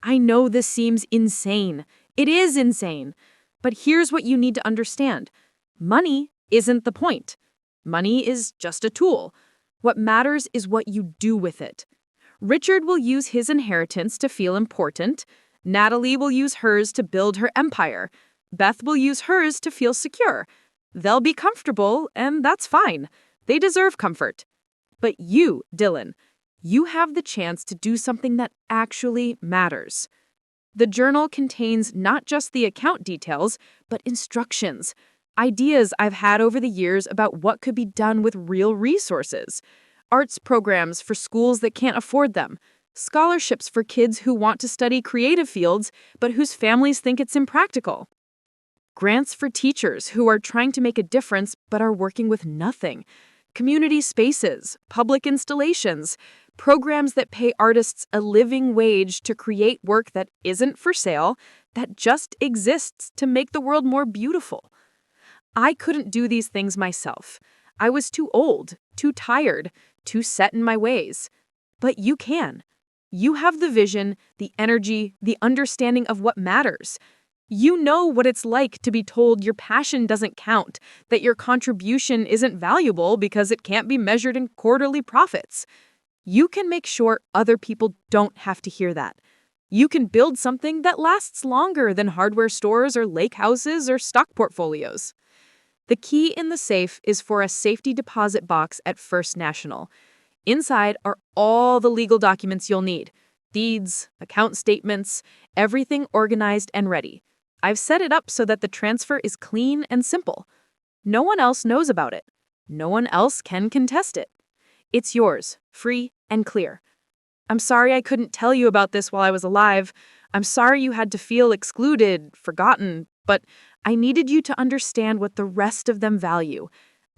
I know this seems insane. It is insane. But here's what you need to understand. Money isn't the point. Money is just a tool. What matters is what you do with it. Richard will use his inheritance to feel important. Natalie will use hers to build her empire. Beth will use hers to feel secure. They'll be comfortable, and that's fine. They deserve comfort. But you, Dylan, you have the chance to do something that actually matters. The journal contains not just the account details, but instructions, ideas I've had over the years about what could be done with real resources. arts programs for schools that can't afford them, scholarships for kids who want to study creative fields but whose families think it's impractical, grants for teachers who are trying to make a difference but are working with nothing, community spaces, public installations, programs that pay artists a living wage to create work that isn't for sale, that just exists to make the world more beautiful. I couldn't do these things myself. I was too old, too tired, too set in my ways. But you can. You have the vision, the energy, the understanding of what matters. You know what it's like to be told your passion doesn't count, that your contribution isn't valuable because it can't be measured in quarterly profits. You can make sure other people don't have to hear that. You can build something that lasts longer than hardware stores or lake houses or stock portfolios. The key in the safe is for a safety deposit box at First National. Inside are all the legal documents you'll need: deeds, account statements, everything organized and ready. I've set it up so that the transfer is clean and simple. No one else knows about it. No one else can contest it. It's yours, free and clear. I'm sorry I couldn't tell you about this while I was alive. I'm sorry you had to feel excluded, forgotten, but I needed you to understand what the rest of them value.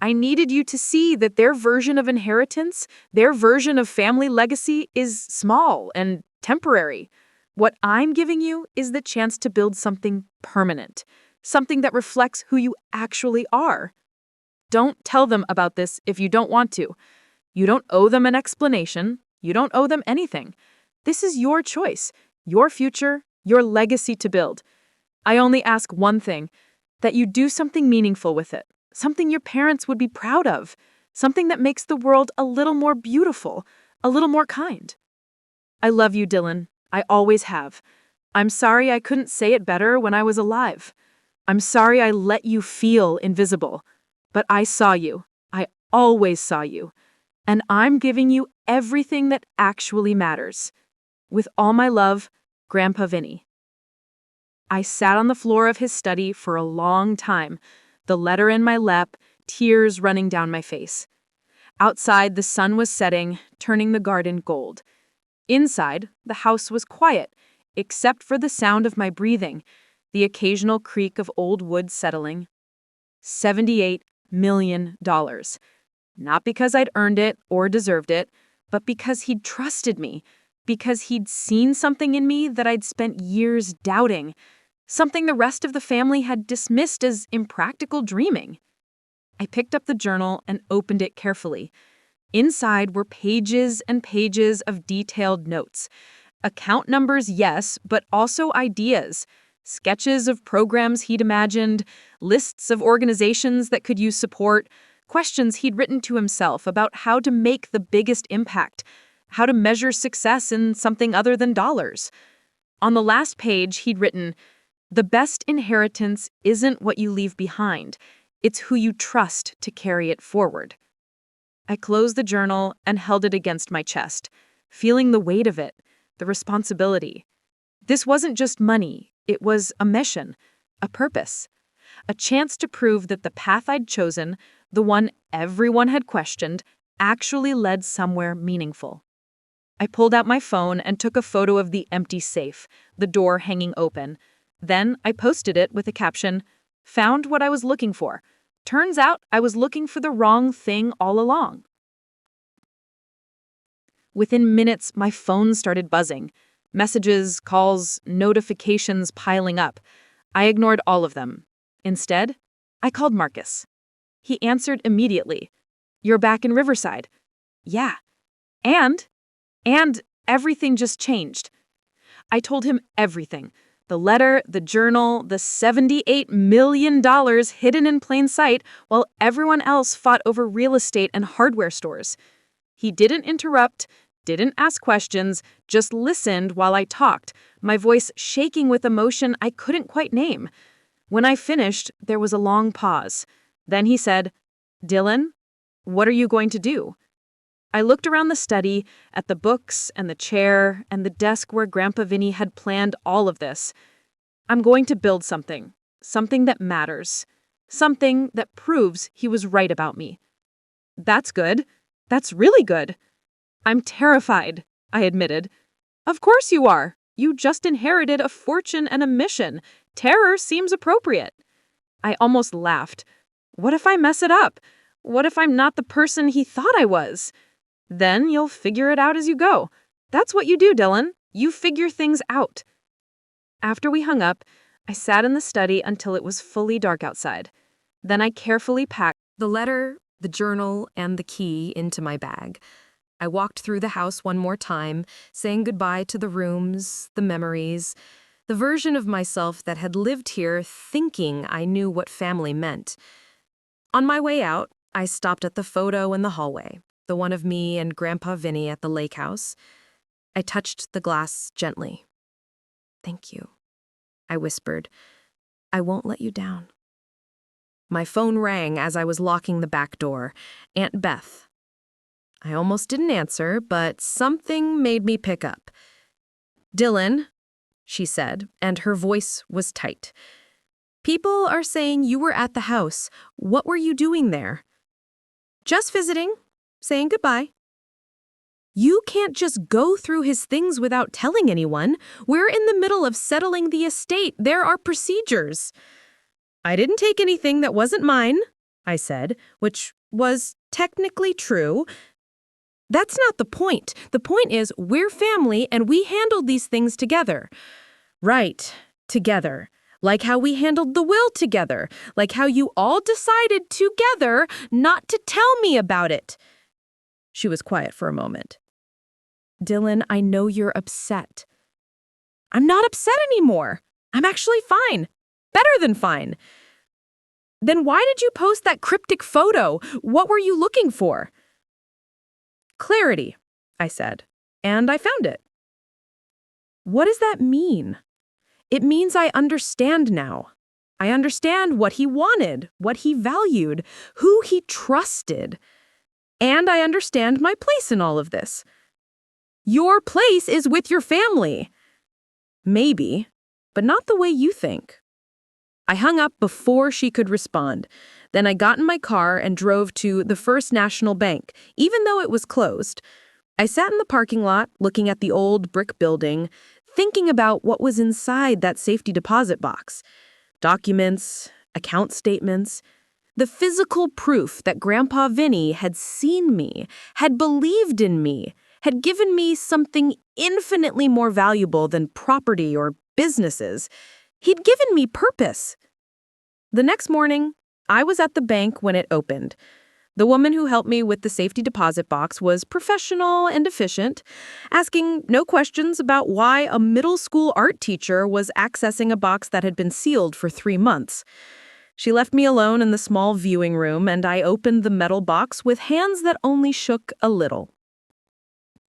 I needed you to see that their version of inheritance, their version of family legacy is small and temporary. What I'm giving you is the chance to build something permanent, something that reflects who you actually are. Don't tell them about this if you don't want to. You don't owe them an explanation. You don't owe them anything. This is your choice, your future, your legacy to build. I only ask one thing, that you do something meaningful with it, something your parents would be proud of, something that makes the world a little more beautiful, a little more kind. I love you, Dylan. I always have. I'm sorry I couldn't say it better when I was alive. I'm sorry I let you feel invisible. But I saw you. I always saw you. And I'm giving you everything that actually matters. With all my love, Grandpa Vinny. I sat on the floor of his study for a long time, the letter in my lap, tears running down my face. Outside, the sun was setting, turning the garden gold. Inside, the house was quiet, except for the sound of my breathing, the occasional creak of old wood settling. $78 million. Not because I'd earned it or deserved it, but because he'd trusted me, because he'd seen something in me that I'd spent years doubting, something the rest of the family had dismissed as impractical dreaming. I picked up the journal and opened it carefully. Inside were pages and pages of detailed notes. Account numbers, yes, but also ideas. Sketches of programs he'd imagined, lists of organizations that could use support, questions he'd written to himself about how to make the biggest impact, how to measure success in something other than dollars. On the last page, he'd written, "The best inheritance isn't what you leave behind. It's who you trust to carry it forward." I closed the journal and held it against my chest, feeling the weight of it, the responsibility. This wasn't just money, it was a mission, a purpose, a chance to prove that the path I'd chosen, the one everyone had questioned, actually led somewhere meaningful. I pulled out my phone and took a photo of the empty safe, the door hanging open. Then I posted it with a caption, "Found what I was looking for. Turns out I was looking for the wrong thing all along." Within minutes, my phone started buzzing. Messages, calls, notifications piling up. I ignored all of them. Instead, I called Marcus. He answered immediately. "You're back in Riverside." "Yeah. And everything just changed." I told him everything. The letter, the journal, the $78 million hidden in plain sight while everyone else fought over real estate and hardware stores. He didn't interrupt, didn't ask questions, just listened while I talked, my voice shaking with emotion I couldn't quite name. When I finished, there was a long pause. Then he said, "Dylan, what are you going to do?" I looked around the study, at the books and the chair and the desk where Grandpa Vinny had planned all of this. "I'm going to build something that matters, something that proves he was right about me." "That's good." That's really good. I'm terrified, I admitted. Of course you are. You just inherited a fortune and a mission. Terror seems appropriate. I almost laughed. What if I mess it up? What if I'm not the person he thought I was? Then you'll figure it out as you go. That's what you do, Dylan. You figure things out. After we hung up, I sat in the study until it was fully dark outside. Then I carefully packed The letter, the journal, and the key into my bag. I walked through the house one more time, saying goodbye to the rooms, the memories, the version of myself that had lived here thinking I knew what family meant. On my way out, I stopped at the photo in the hallway, the one of me and Grandpa Vinny at the lake house. I touched the glass gently. "Thank you," I whispered. "I won't let you down." My phone rang as I was locking the back door. Aunt Beth. I almost didn't answer, but something made me pick up. "Dylan," she said, and her voice was tight. "People are saying you were at the house. What were you doing there?" "Just visiting, saying goodbye." "You can't just go through his things without telling anyone. We're in the middle of settling the estate. There are procedures." "I didn't take anything that wasn't mine," I said, which was technically true. "That's not the point. The point is we're family and we handled these things together." "Right, together. Like how we handled the will together. Like how you all decided together not to tell me about it." She was quiet for a moment. "Dylan, I know you're upset." "I'm not upset anymore. I'm actually fine. Better than fine." "Then why did you post that cryptic photo? What were you looking for?" "Clarity," I said, and I found it. "What does that mean?" "It means I understand now. I understand what he wanted, what he valued, who he trusted. And I understand my place in all of this." "Your place is with your family." "Maybe, but not the way you think." I hung up before she could respond. Then I got in my car and drove to the First National Bank, even though it was closed. I sat in the parking lot, looking at the old brick building, thinking about what was inside that safety deposit box. Documents, account statements, the physical proof that Grandpa Vinny had seen me, had believed in me, had given me something infinitely more valuable than property or businesses. He'd given me purpose. The next morning, I was at the bank when it opened. The woman who helped me with the safety deposit box was professional and efficient, asking no questions about why a middle school art teacher was accessing a box that had been sealed for 3 months. She left me alone in the small viewing room, and I opened the metal box with hands that only shook a little.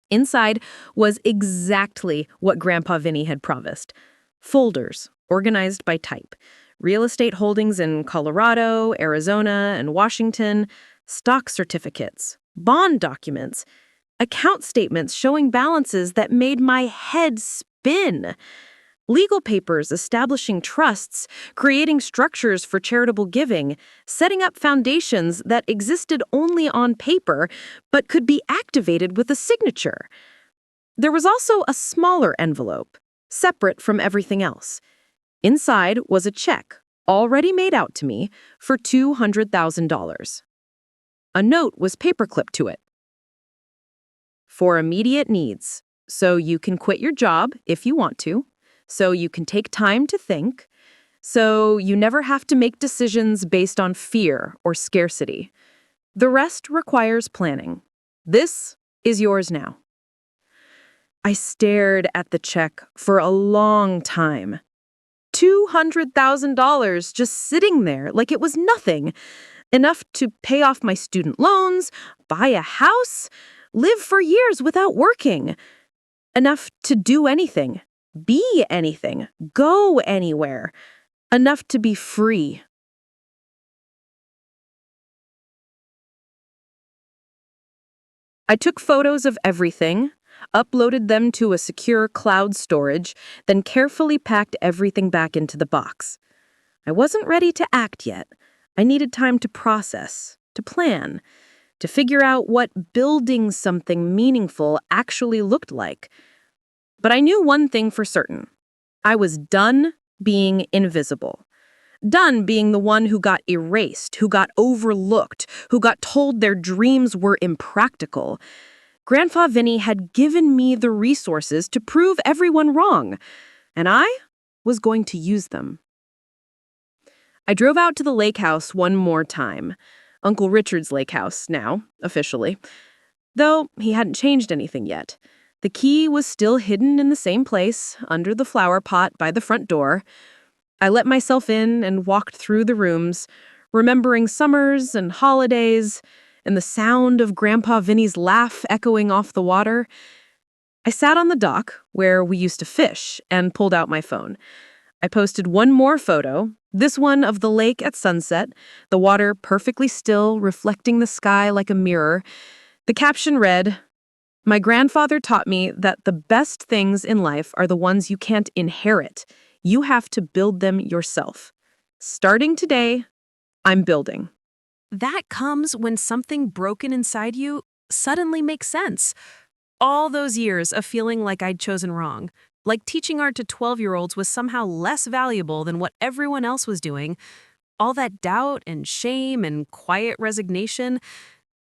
Inside was exactly what Grandpa Vinny had promised. Folders, organized by type. Real estate holdings in Colorado, Arizona, and Washington. Stock certificates. Bond documents. Account statements showing balances that made my head spin. Legal papers establishing trusts, creating structures for charitable giving, setting up foundations that existed only on paper but could be activated with a signature. There was also a smaller envelope, separate from everything else. Inside was a check, already made out to me, for $200,000. A note was paperclipped to it. "For immediate needs, so you can quit your job if you want to, so you can take time to think, so you never have to make decisions based on fear or scarcity. The rest requires planning. This is yours now." I stared at the check for a long time. $200,000 just sitting there like it was nothing. Enough to pay off my student loans, buy a house, live for years without working. Enough to do anything, be anything, go anywhere. Enough to be free. I took photos of everything, uploaded them to a secure cloud storage, then carefully packed everything back into the box. I wasn't ready to act yet. I needed time to process, to plan. to figure out what building something meaningful actually looked like. But I knew one thing for certain. I was done being invisible. Done being the one who got erased, who got overlooked, who got told their dreams were impractical. Grandpa Vinny had given me the resources to prove everyone wrong, and I was going to use them. I drove out to the lake house one more time. Uncle Richard's lake house now, officially. Though he hadn't changed anything yet. The key was still hidden in the same place, under the flower pot by the front door. I let myself in and walked through the rooms, remembering summers and holidays, and the sound of Grandpa Vinny's laugh echoing off the water. I sat on the dock, where we used to fish, and pulled out my phone. I posted one more photo, this one of the lake at sunset, the water perfectly still, reflecting the sky like a mirror. The caption read, "My grandfather taught me that the best things in life are the ones you can't inherit. You have to build them yourself. Starting today, I'm building." That comes when something broken inside you suddenly makes sense. All those years of feeling like I'd chosen wrong, like teaching art to 12-year-olds was somehow less valuable than what everyone else was doing, all that doubt and shame and quiet resignation,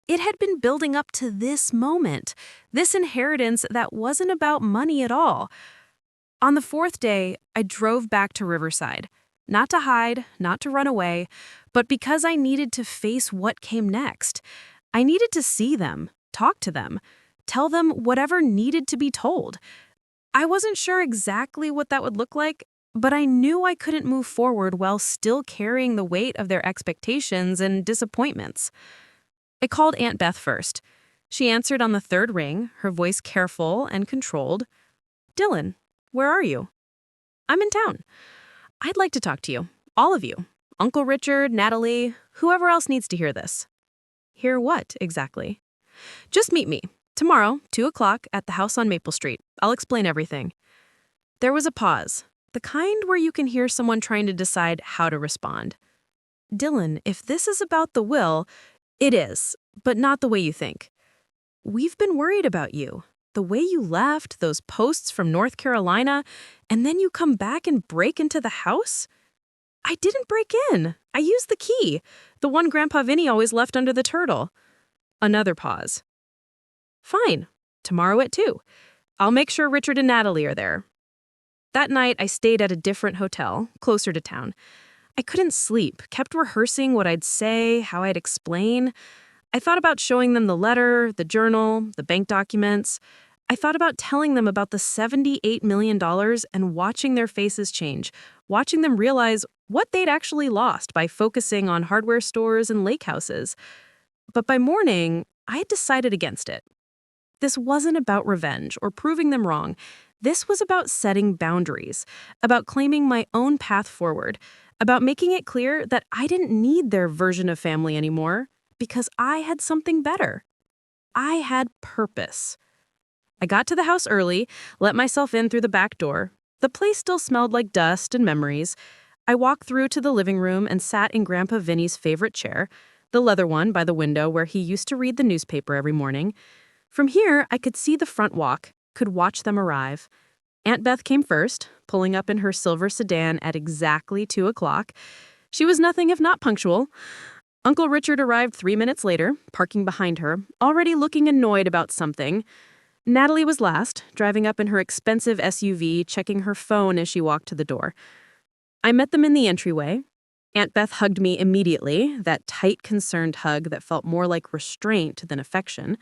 it had been building up to this moment, this inheritance that wasn't about money at all. On the fourth day, I drove back to Riverside. Not to hide, not to run away, but because I needed to face what came next. I needed to see them, talk to them, tell them whatever needed to be told. I wasn't sure exactly what that would look like, but I knew I couldn't move forward while still carrying the weight of their expectations and disappointments. I called Aunt Beth first. She answered on the third ring, her voice careful and controlled. "Dylan, where are you?" "I'm in town. I'd like to talk to you. All of you. Uncle Richard, Natalie, whoever else needs to hear this." "Hear what, exactly?" "Just meet me. Tomorrow, 2 o'clock, at the house on Maple Street. I'll explain everything." There was a pause, the kind where you can hear someone trying to decide how to respond. "Dylan, if this is about the will, it is, but not the way you think. We've been worried about you. The way you left, those posts from North Carolina, and then you come back and break into the house?" "I didn't break in. I used the key, the one Grandpa Vinny always left under the turtle." Another pause. "Fine. Tomorrow at 2. I'll make sure Richard and Natalie are there." That night, I stayed at a different hotel, closer to town. I couldn't sleep, kept rehearsing what I'd say, how I'd explain. I thought about showing them the letter, the journal, the bank documents. I thought about telling them about the $78 million and watching their faces change, watching them realize what they'd actually lost by focusing on hardware stores and lake houses. But by morning, I had decided against it. This wasn't about revenge or proving them wrong. This was about setting boundaries, about claiming my own path forward, about making it clear that I didn't need their version of family anymore because I had something better. I had purpose. I got to the house early, let myself in through the back door. The place still smelled like dust and memories. I walked through to the living room and sat in Grandpa Vinny's favorite chair, the leather one by the window where he used to read the newspaper every morning. From here, I could see the front walk, could watch them arrive. Aunt Beth came first, pulling up in her silver sedan at exactly 2 o'clock. She was nothing if not punctual. Uncle Richard arrived 3 minutes later, parking behind her, already looking annoyed about something. Natalie was last, driving up in her expensive SUV, checking her phone as she walked to the door. I met them in the entryway. Aunt Beth hugged me immediately, that tight, concerned hug that felt more like restraint than affection.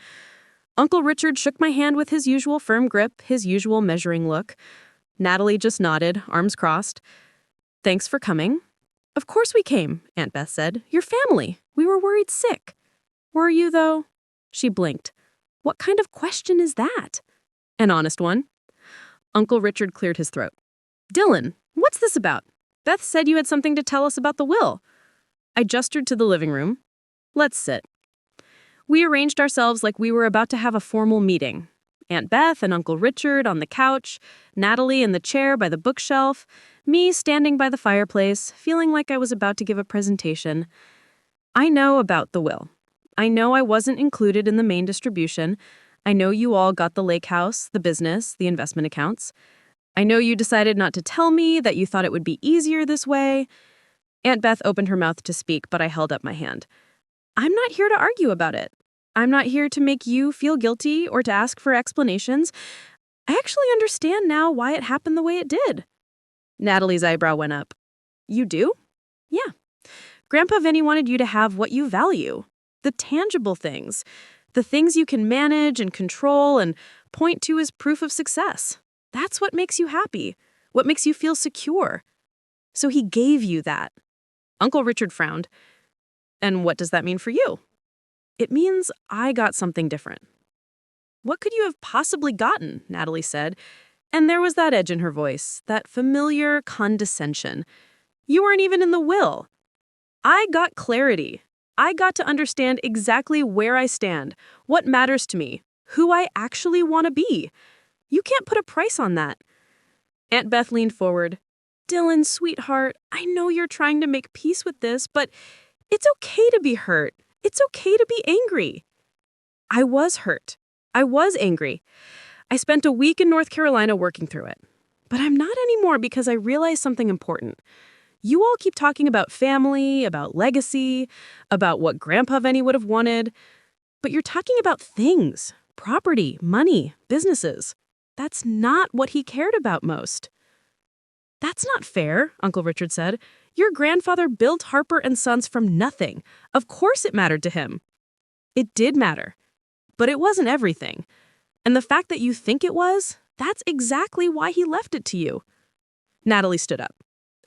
Uncle Richard shook my hand with his usual firm grip, his usual measuring look. Natalie just nodded, arms crossed. "Thanks for coming." "Of course we came," Aunt Beth said. "Your family. We were worried sick." "Were you, though?" She blinked. "What kind of question is that?" "An honest one." Uncle Richard cleared his throat. "Dylan, what's this about? Beth said you had something to tell us about the will." I gestured to the living room. "Let's sit." We arranged ourselves like we were about to have a formal meeting. Aunt Beth and Uncle Richard on the couch, Natalie in the chair by the bookshelf, me standing by the fireplace, feeling like I was about to give a presentation. I know about the will. I know I wasn't included in the main distribution. I know you all got the lake house, the business, the investment accounts. I know you decided not to tell me, that you thought it would be easier this way. Aunt Beth opened her mouth to speak, but I held up my hand. I'm not here to argue about it. I'm not here to make you feel guilty or to ask for explanations. I actually understand now why it happened the way it did. Natalie's eyebrow went up. You do? Yeah. Grandpa Vinny wanted you to have what you value. The tangible things. The things you can manage and control and point to as proof of success. That's what makes you happy. What makes you feel secure. So he gave you that. Uncle Richard frowned. And what does that mean for you? It means I got something different. What could you have possibly gotten? Natalie said. And there was that edge in her voice, that familiar condescension. You weren't even in the will. I got clarity. I got to understand exactly where I stand, what matters to me, who I actually want to be. You can't put a price on that. Aunt Beth leaned forward. Dylan, sweetheart, I know you're trying to make peace with this, but it's okay to be hurt. It's okay to be angry. I was hurt. I was angry. I spent a week in North Carolina working through it. But I'm not anymore because I realized something important. You all keep talking about family, about legacy, about what Grandpa Vinny would have wanted. But you're talking about things, property, money, businesses. That's not what he cared about most. That's not fair, Uncle Richard said. Your grandfather built Harper and Sons from nothing. Of course it mattered to him. It did matter. But it wasn't everything. And the fact that you think it was, that's exactly why he left it to you. Natalie stood up.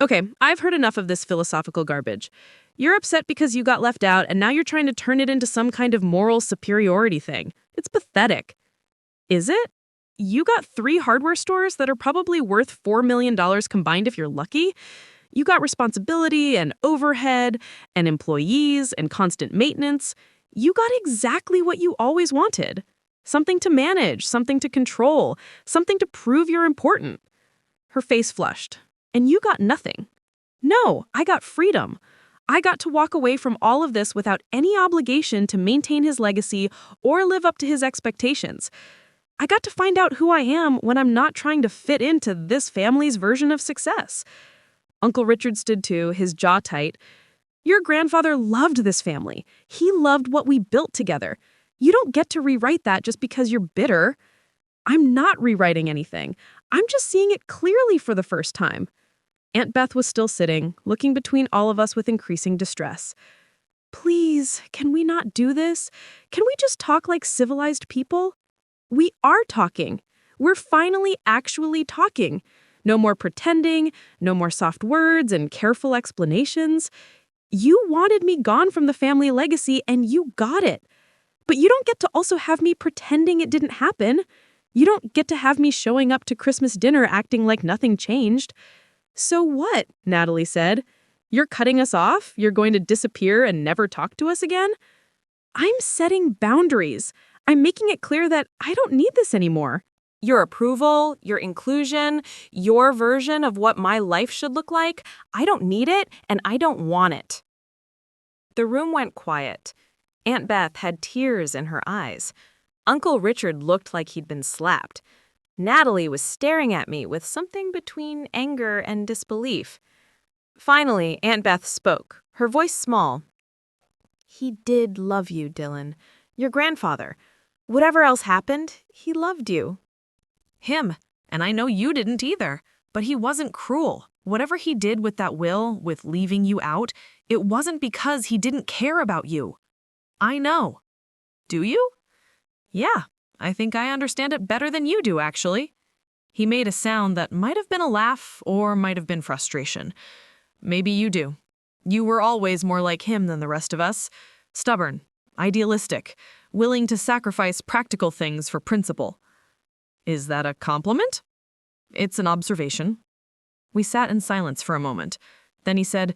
Okay, I've heard enough of this philosophical garbage. You're upset because you got left out, and now you're trying to turn it into some kind of moral superiority thing. It's pathetic. Is it? You got 3 hardware stores that are probably worth $4 million combined if you're lucky. You got responsibility and overhead and employees and constant maintenance. You got exactly what you always wanted. Something to manage, something to control, something to prove you're important. Her face flushed. And you got nothing. No, I got freedom. I got to walk away from all of this without any obligation to maintain his legacy or live up to his expectations. I got to find out who I am when I'm not trying to fit into this family's version of success. Uncle Richard stood too, his jaw tight. Your grandfather loved this family. He loved what we built together. You don't get to rewrite that just because you're bitter. I'm not rewriting anything. I'm just seeing it clearly for the first time. Aunt Beth was still sitting, looking between all of us with increasing distress. Please, can we not do this? Can we just talk like civilized people? We are talking. We're finally actually talking. No more pretending, no more soft words and careful explanations. You wanted me gone from the family legacy, and you got it. But you don't get to also have me pretending it didn't happen. You don't get to have me showing up to Christmas dinner acting like nothing changed. So what? Natalie said. You're cutting us off? You're going to disappear and never talk to us again? I'm setting boundaries. I'm making it clear that I don't need this anymore. Your approval, your inclusion, your version of what my life should look like, I don't need it and I don't want it. The room went quiet. Aunt Beth had tears in her eyes. Uncle Richard looked like he'd been slapped. Natalie was staring at me with something between anger and disbelief. Finally, Aunt Beth spoke, her voice small. He did love you, Dylan. Your grandfather. Whatever else happened, he loved you. Him. And I know you didn't either. But he wasn't cruel. Whatever he did with that will, with leaving you out, it wasn't because he didn't care about you. I know. Do you? Yeah, I think I understand it better than you do, actually. He made a sound that might have been a laugh or might have been frustration. Maybe you do. You were always more like him than the rest of us. Stubborn, idealistic, willing to sacrifice practical things for principle. Is that a compliment? It's an observation. We sat in silence for a moment. Then he said,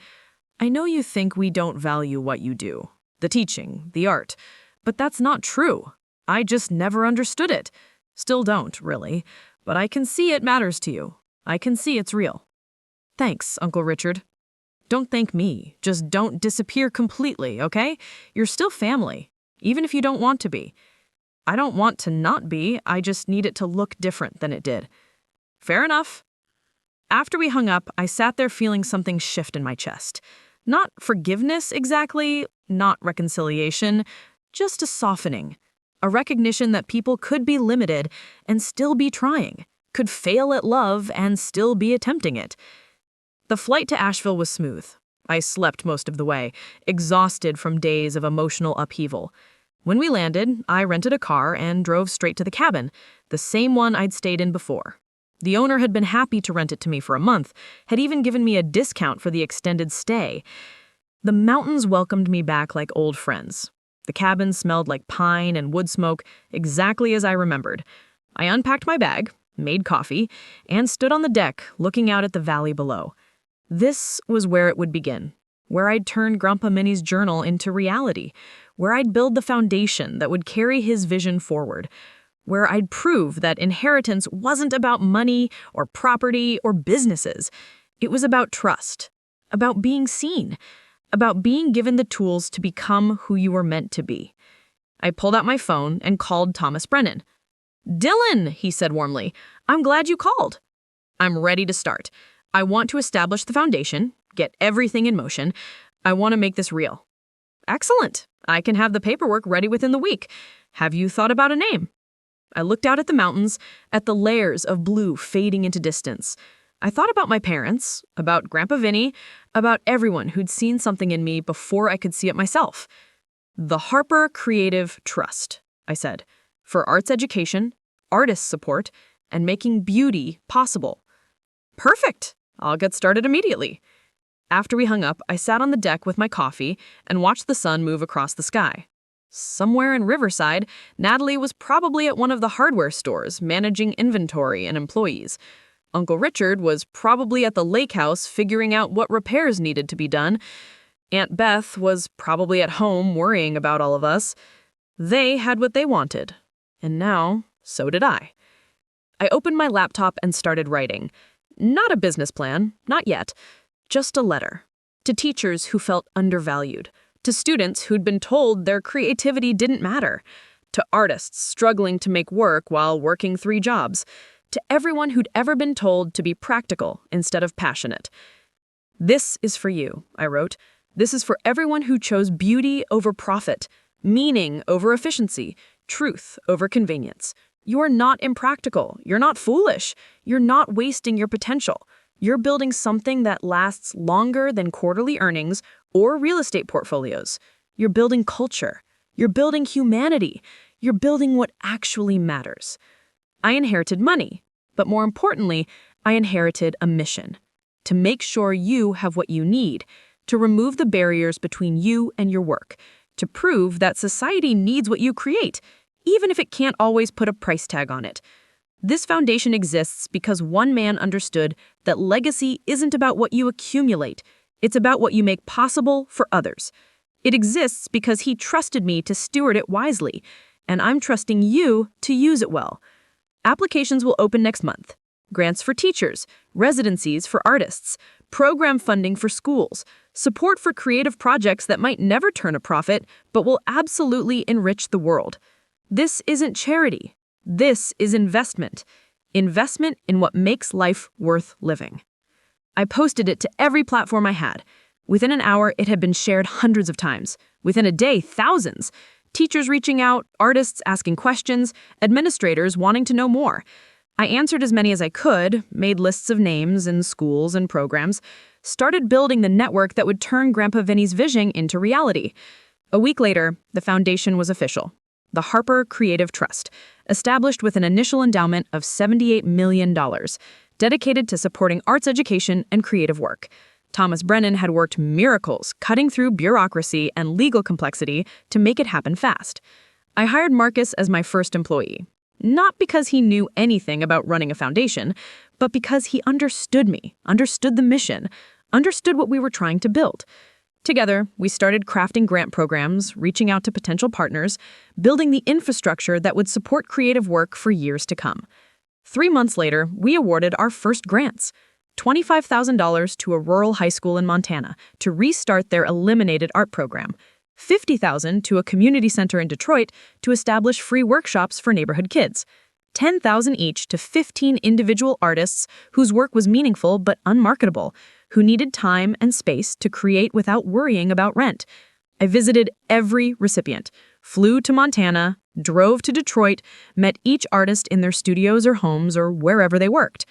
I know you think we don't value what you do, the teaching, the art, but that's not true. I just never understood it. Still don't, really. But I can see it matters to you. I can see it's real. Thanks, Uncle Richard. Don't thank me. Just don't disappear completely, okay? You're still family. even if you don't want to be. I don't want to not be, I just need it to look different than it did. Fair enough. After we hung up, I sat there feeling something shift in my chest. Not forgiveness exactly, not reconciliation, just a softening. A recognition that people could be limited and still be trying, could fail at love and still be attempting it. The flight to Asheville was smooth. I slept most of the way, exhausted from days of emotional upheaval. When we landed, I rented a car and drove straight to the cabin, the same one I'd stayed in before. The owner had been happy to rent it to me for a month, had even given me a discount for the extended stay. The mountains welcomed me back like old friends. The cabin smelled like pine and wood smoke, exactly as I remembered. I unpacked my bag, made coffee, and stood on the deck looking out at the valley below. This was where it would begin, where I'd turn Grandpa Minnie's journal into reality, where I'd build the foundation that would carry his vision forward, where I'd prove that inheritance wasn't about money or property or businesses. It was about trust, about being seen, about being given the tools to become who you were meant to be. I pulled out my phone and called Thomas Brennan. "Dylan," he said warmly, "I'm glad you called. I'm ready to start. I want to establish the foundation, get everything in motion. I want to make this real." "Excellent. I can have the paperwork ready within the week. Have you thought about a name?" I looked out at the mountains, at the layers of blue fading into distance. I thought about my parents, about Grandpa Vinny, about everyone who'd seen something in me before I could see it myself. "The Harper Creative Trust," I said, "for arts education, artist support, and making beauty possible." "Perfect. I'll get started immediately." After we hung up, I sat on the deck with my coffee and watched the sun move across the sky. Somewhere in Riverside, Natalie was probably at one of the hardware stores managing inventory and employees. Uncle Richard was probably at the lake house figuring out what repairs needed to be done. Aunt Beth was probably at home worrying about all of us. They had what they wanted, and now so did I. I opened my laptop and started writing. Not a business plan, not yet. Just a letter. To teachers who felt undervalued. To students who'd been told their creativity didn't matter. To artists struggling to make work while working 3 jobs. To everyone who'd ever been told to be practical instead of passionate. "This is for you," I wrote. "This is for everyone who chose beauty over profit, meaning over efficiency, truth over convenience. You're not impractical. You're not foolish. You're not wasting your potential. You're building something that lasts longer than quarterly earnings or real estate portfolios. You're building culture. You're building humanity. You're building what actually matters." I inherited money, but more importantly, I inherited a mission. To make sure you have what you need, to remove the barriers between you and your work, to prove that society needs what you create, even if it can't always put a price tag on it. This foundation exists because one man understood that legacy isn't about what you accumulate, it's about what you make possible for others. It exists because he trusted me to steward it wisely, and I'm trusting you to use it well. Applications will open next month. Grants for teachers, residencies for artists, program funding for schools, support for creative projects that might never turn a profit but will absolutely enrich the world. This isn't charity. This is investment. Investment in what makes life worth living. I posted it to every platform I had. Within an hour, it had been shared hundreds of times. Within a day, thousands. Teachers reaching out, artists asking questions, administrators wanting to know more. I answered as many as I could, made lists of names and schools and programs, started building the network that would turn Grandpa Vinny's vision into reality. A week later, the foundation was official. The Harper Creative Trust, established with an initial endowment of $78 million, dedicated to supporting arts education and creative work. Thomas Brennan had worked miracles, cutting through bureaucracy and legal complexity to make it happen fast. I hired Marcus as my first employee, not because he knew anything about running a foundation, but because he understood me, understood the mission, understood what we were trying to build. Together, we started crafting grant programs, reaching out to potential partners, building the infrastructure that would support creative work for years to come. 3 months later, we awarded our first grants, $25,000 to a rural high school in Montana to restart their eliminated art program, $50,000 to a community center in Detroit to establish free workshops for neighborhood kids. $10,000 each to 15 individual artists whose work was meaningful but unmarketable, who needed time and space to create without worrying about rent. I visited every recipient, flew to Montana, drove to Detroit, met each artist in their studios or homes or wherever they worked.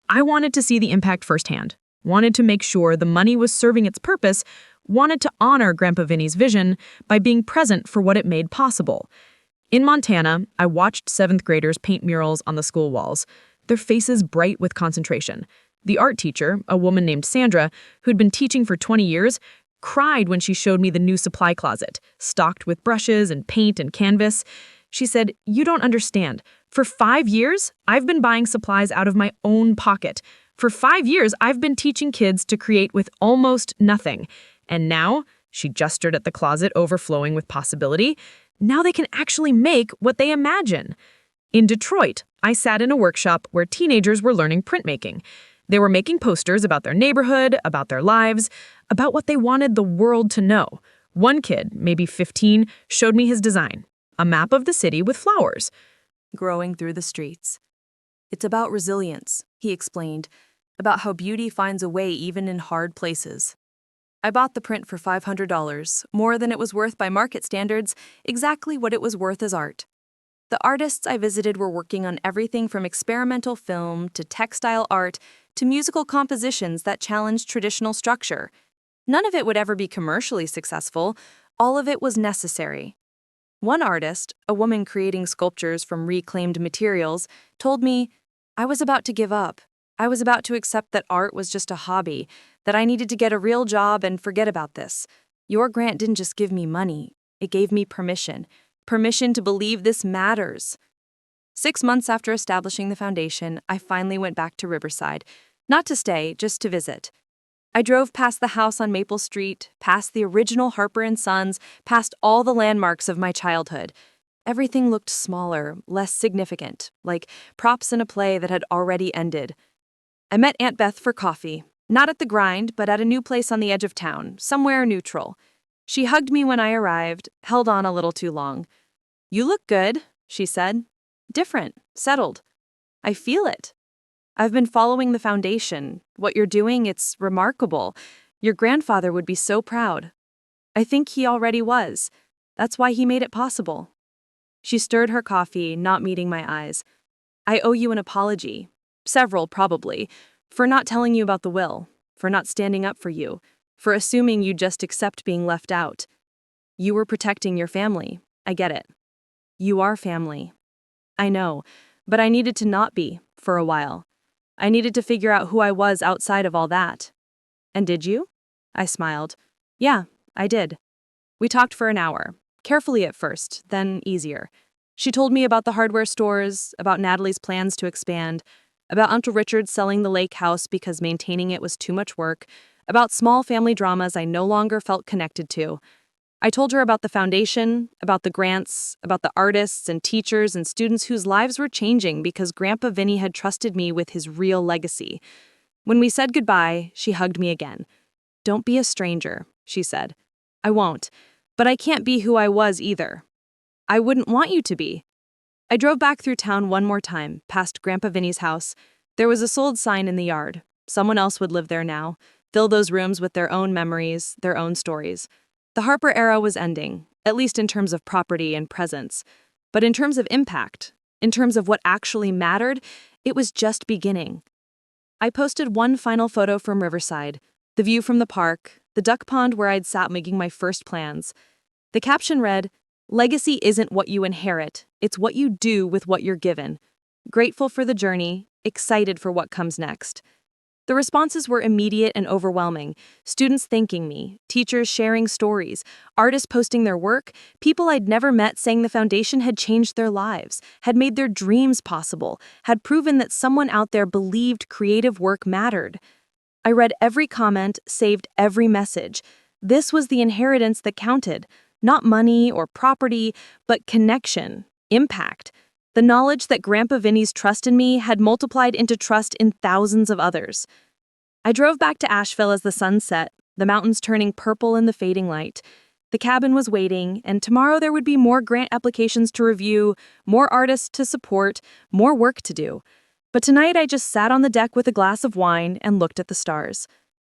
I wanted to see the impact firsthand, wanted to make sure the money was serving its purpose, wanted to honor Grandpa Vinny's vision by being present for what it made possible. In Montana, I watched 7th graders paint murals on the school walls, their faces bright with concentration. The art teacher, a woman named Sandra, who'd been teaching for 20 years, cried when she showed me the new supply closet, stocked with brushes and paint and canvas. She said, "You don't understand. For 5 years, I've been buying supplies out of my own pocket. For 5 years, I've been teaching kids to create with almost nothing. And now," she gestured at the closet overflowing with possibility, "now they can actually make what they imagine." In Detroit, I sat in a workshop where teenagers were learning printmaking. They were making posters about their neighborhood, about their lives, about what they wanted the world to know. One kid, maybe 15, showed me his design, a map of the city with flowers Growing through the streets. It's about resilience, he explained, about how beauty finds a way even in hard places. I bought the print for $500, more than it was worth by market standards, exactly what it was worth as art. The artists I visited were working on everything from experimental film to textile art to musical compositions that challenged traditional structure. None of it would ever be commercially successful. All of it was necessary. One artist, a woman creating sculptures from reclaimed materials, told me, "I was about to give up. I was about to accept that art was just a hobby, that I needed to get a real job and forget about this. Your grant didn't just give me money. It gave me permission to believe this matters." 6 months after establishing the foundation, I finally went back to Riverside. Not to stay, just to visit. I drove past the house on Maple Street, past the original Harper and Sons, past all the landmarks of my childhood. Everything looked smaller, less significant, like props in a play that had already ended. I met Aunt Beth for coffee, not at the grind, but at a new place on the edge of town, somewhere neutral. She hugged me when I arrived, held on a little too long. "You look good," she said. "Different, settled. I feel it. I've been following the foundation. What you're doing, it's remarkable. Your grandfather would be so proud. I think he already was. That's why he made it possible." She stirred her coffee, not meeting my eyes. "I owe you an apology. Several, probably. For not telling you about the will. For not standing up for you. For assuming you'd just accept being left out. You were protecting your family. I get it. You are family. I know, but I needed to not be, for a while. I needed to figure out who I was outside of all that." "And did you?" I smiled. "Yeah, I did." We talked for an hour, carefully at first, then easier. She told me about the hardware stores, about Natalie's plans to expand, about Uncle Richard selling the lake house because maintaining it was too much work, about small family dramas I no longer felt connected to. I told her about the foundation, about the grants, about the artists and teachers and students whose lives were changing because Grandpa Vinny had trusted me with his real legacy. When we said goodbye, she hugged me again. "Don't be a stranger," she said. "I won't, but I can't be who I was either. I wouldn't want you to be." I drove back through town one more time, past Grandpa Vinny's house. There was a sold sign in the yard. Someone else would live there now, fill those rooms with their own memories, their own stories. The Harper era was ending, at least in terms of property and presence. But in terms of impact, in terms of what actually mattered, it was just beginning. I posted one final photo from Riverside, the view from the park, the duck pond where I'd sat making my first plans. The caption read, "Legacy isn't what you inherit, it's what you do with what you're given. Grateful for the journey, excited for what comes next." The responses were immediate and overwhelming. Students thanking me, teachers sharing stories, artists posting their work, people I'd never met saying the foundation had changed their lives, had made their dreams possible, had proven that someone out there believed creative work mattered. I read every comment, saved every message. This was the inheritance that counted, not money or property, but connection, impact. The knowledge that Grandpa Vinny's trust in me had multiplied into trust in thousands of others. I drove back to Asheville as the sun set, the mountains turning purple in the fading light. The cabin was waiting, and tomorrow there would be more grant applications to review, more artists to support, more work to do. But tonight I just sat on the deck with a glass of wine and looked at the stars.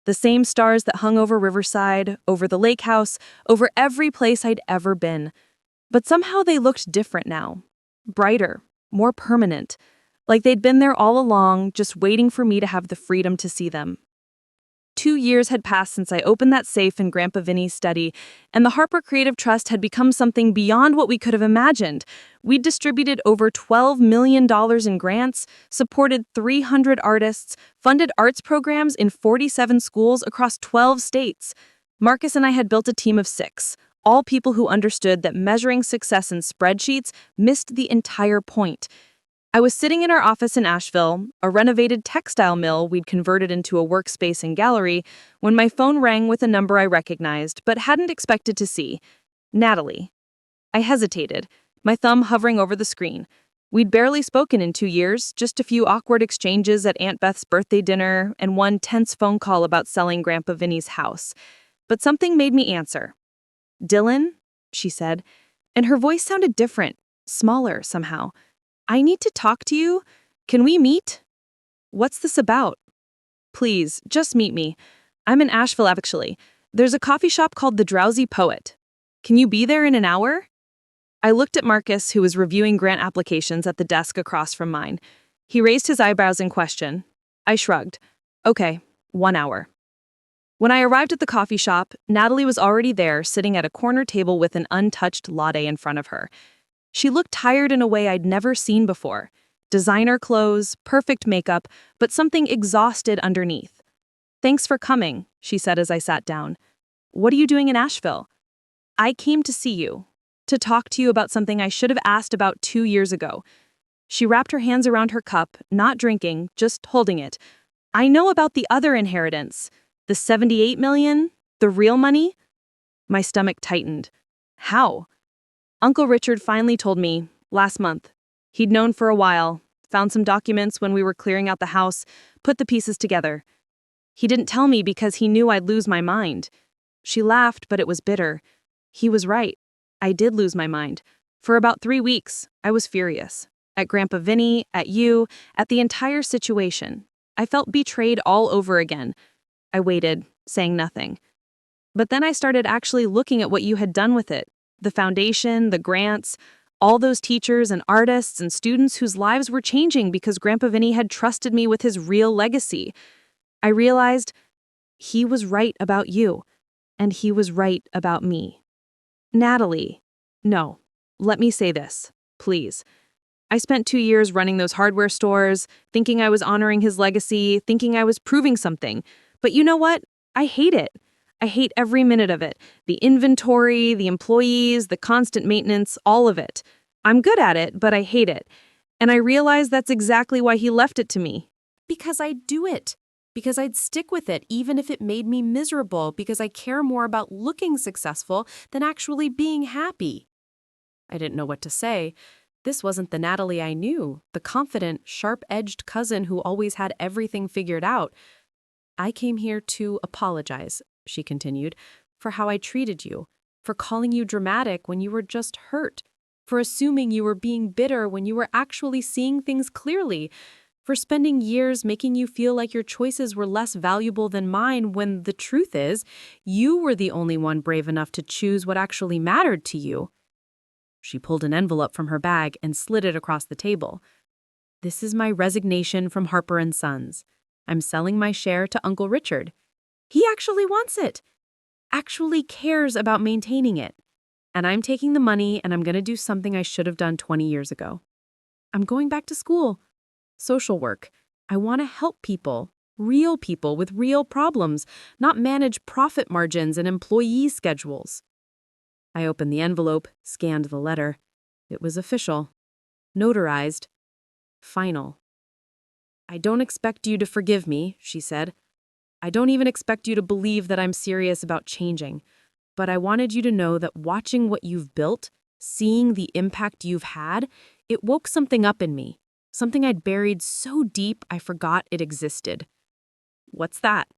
The same stars that hung over Riverside, over the lake house, over every place I'd ever been. But somehow they looked different now. Brighter, more permanent. Like they'd been there all along, just waiting for me to have the freedom to see them. 2 years had passed since I opened that safe in Grandpa Vinny's study, and the Harper Creative Trust had become something beyond what we could have imagined. We'd distributed over $12 million in grants, supported 300 artists, funded arts programs in 47 schools across 12 states. Marcus and I had built a team of 6, all people who understood that measuring success in spreadsheets missed the entire point. I was sitting in our office in Asheville, a renovated textile mill we'd converted into a workspace and gallery, when my phone rang with a number I recognized but hadn't expected to see. Natalie. I hesitated, my thumb hovering over the screen. We'd barely spoken in 2 years, just a few awkward exchanges at Aunt Beth's birthday dinner and one tense phone call about selling Grandpa Vinny's house. But something made me answer. "Dylan," she said, and her voice sounded different, smaller somehow. "I need to talk to you. Can we meet?" "What's this about?" "Please, just meet me. I'm in Asheville, actually. There's a coffee shop called The Drowsy Poet. Can you be there in an hour?" I looked at Marcus, who was reviewing grant applications at the desk across from mine. He raised his eyebrows in question. I shrugged. "Okay, 1 hour." When I arrived at the coffee shop, Natalie was already there, sitting at a corner table with an untouched latte in front of her. She looked tired in a way I'd never seen before. Designer clothes, perfect makeup, but something exhausted underneath. "Thanks for coming," she said as I sat down. "What are you doing in Asheville?" "I came to see you, to talk to you about something I should have asked about 2 years ago." She wrapped her hands around her cup, not drinking, just holding it. "I know about the other inheritance. The $78 million? The real money?" My stomach tightened. "How?" "Uncle Richard finally told me, last month. He'd known for a while, found some documents when we were clearing out the house, put the pieces together. He didn't tell me because he knew I'd lose my mind." She laughed, but it was bitter. He was right. I did lose my mind. For about 3 weeks, I was furious. At Grandpa Vinny, at you, at the entire situation. I felt betrayed all over again. I waited, saying nothing. But then I started actually looking at what you had done with it. The foundation, the grants, all those teachers and artists and students whose lives were changing because Grandpa Vinny had trusted me with his real legacy. I realized he was right about you, and he was right about me. Natalie, no, let me say this, please. I spent 2 years running those hardware stores, thinking I was honoring his legacy, thinking I was proving something. But you know what? I hate it. I hate every minute of it. The inventory, the employees, the constant maintenance, all of it. I'm good at it, but I hate it. And I realize that's exactly why he left it to me. Because I'd do it. Because I'd stick with it even if it made me miserable, because I care more about looking successful than actually being happy. I didn't know what to say. This wasn't the Natalie I knew, the confident, sharp-edged cousin who always had everything figured out. "I came here to apologize," she continued, "for how I treated you, for calling you dramatic when you were just hurt, for assuming you were being bitter when you were actually seeing things clearly, for spending years making you feel like your choices were less valuable than mine when the truth is, you were the only one brave enough to choose what actually mattered to you." She pulled an envelope from her bag and slid it across the table. "This is my resignation from Harper and Sons. I'm selling my share to Uncle Richard. He actually wants it, actually cares about maintaining it. And I'm taking the money and I'm going to do something I should have done 20 years ago. I'm going back to school. Social work. I want to help people, real people with real problems, not manage profit margins and employee schedules." I opened the envelope, scanned the letter. It was official. Notarized. Final. "I don't expect you to forgive me," she said. "I don't even expect you to believe that I'm serious about changing. But I wanted you to know that watching what you've built, seeing the impact you've had, it woke something up in me. Something I'd buried so deep I forgot it existed." "What's that?"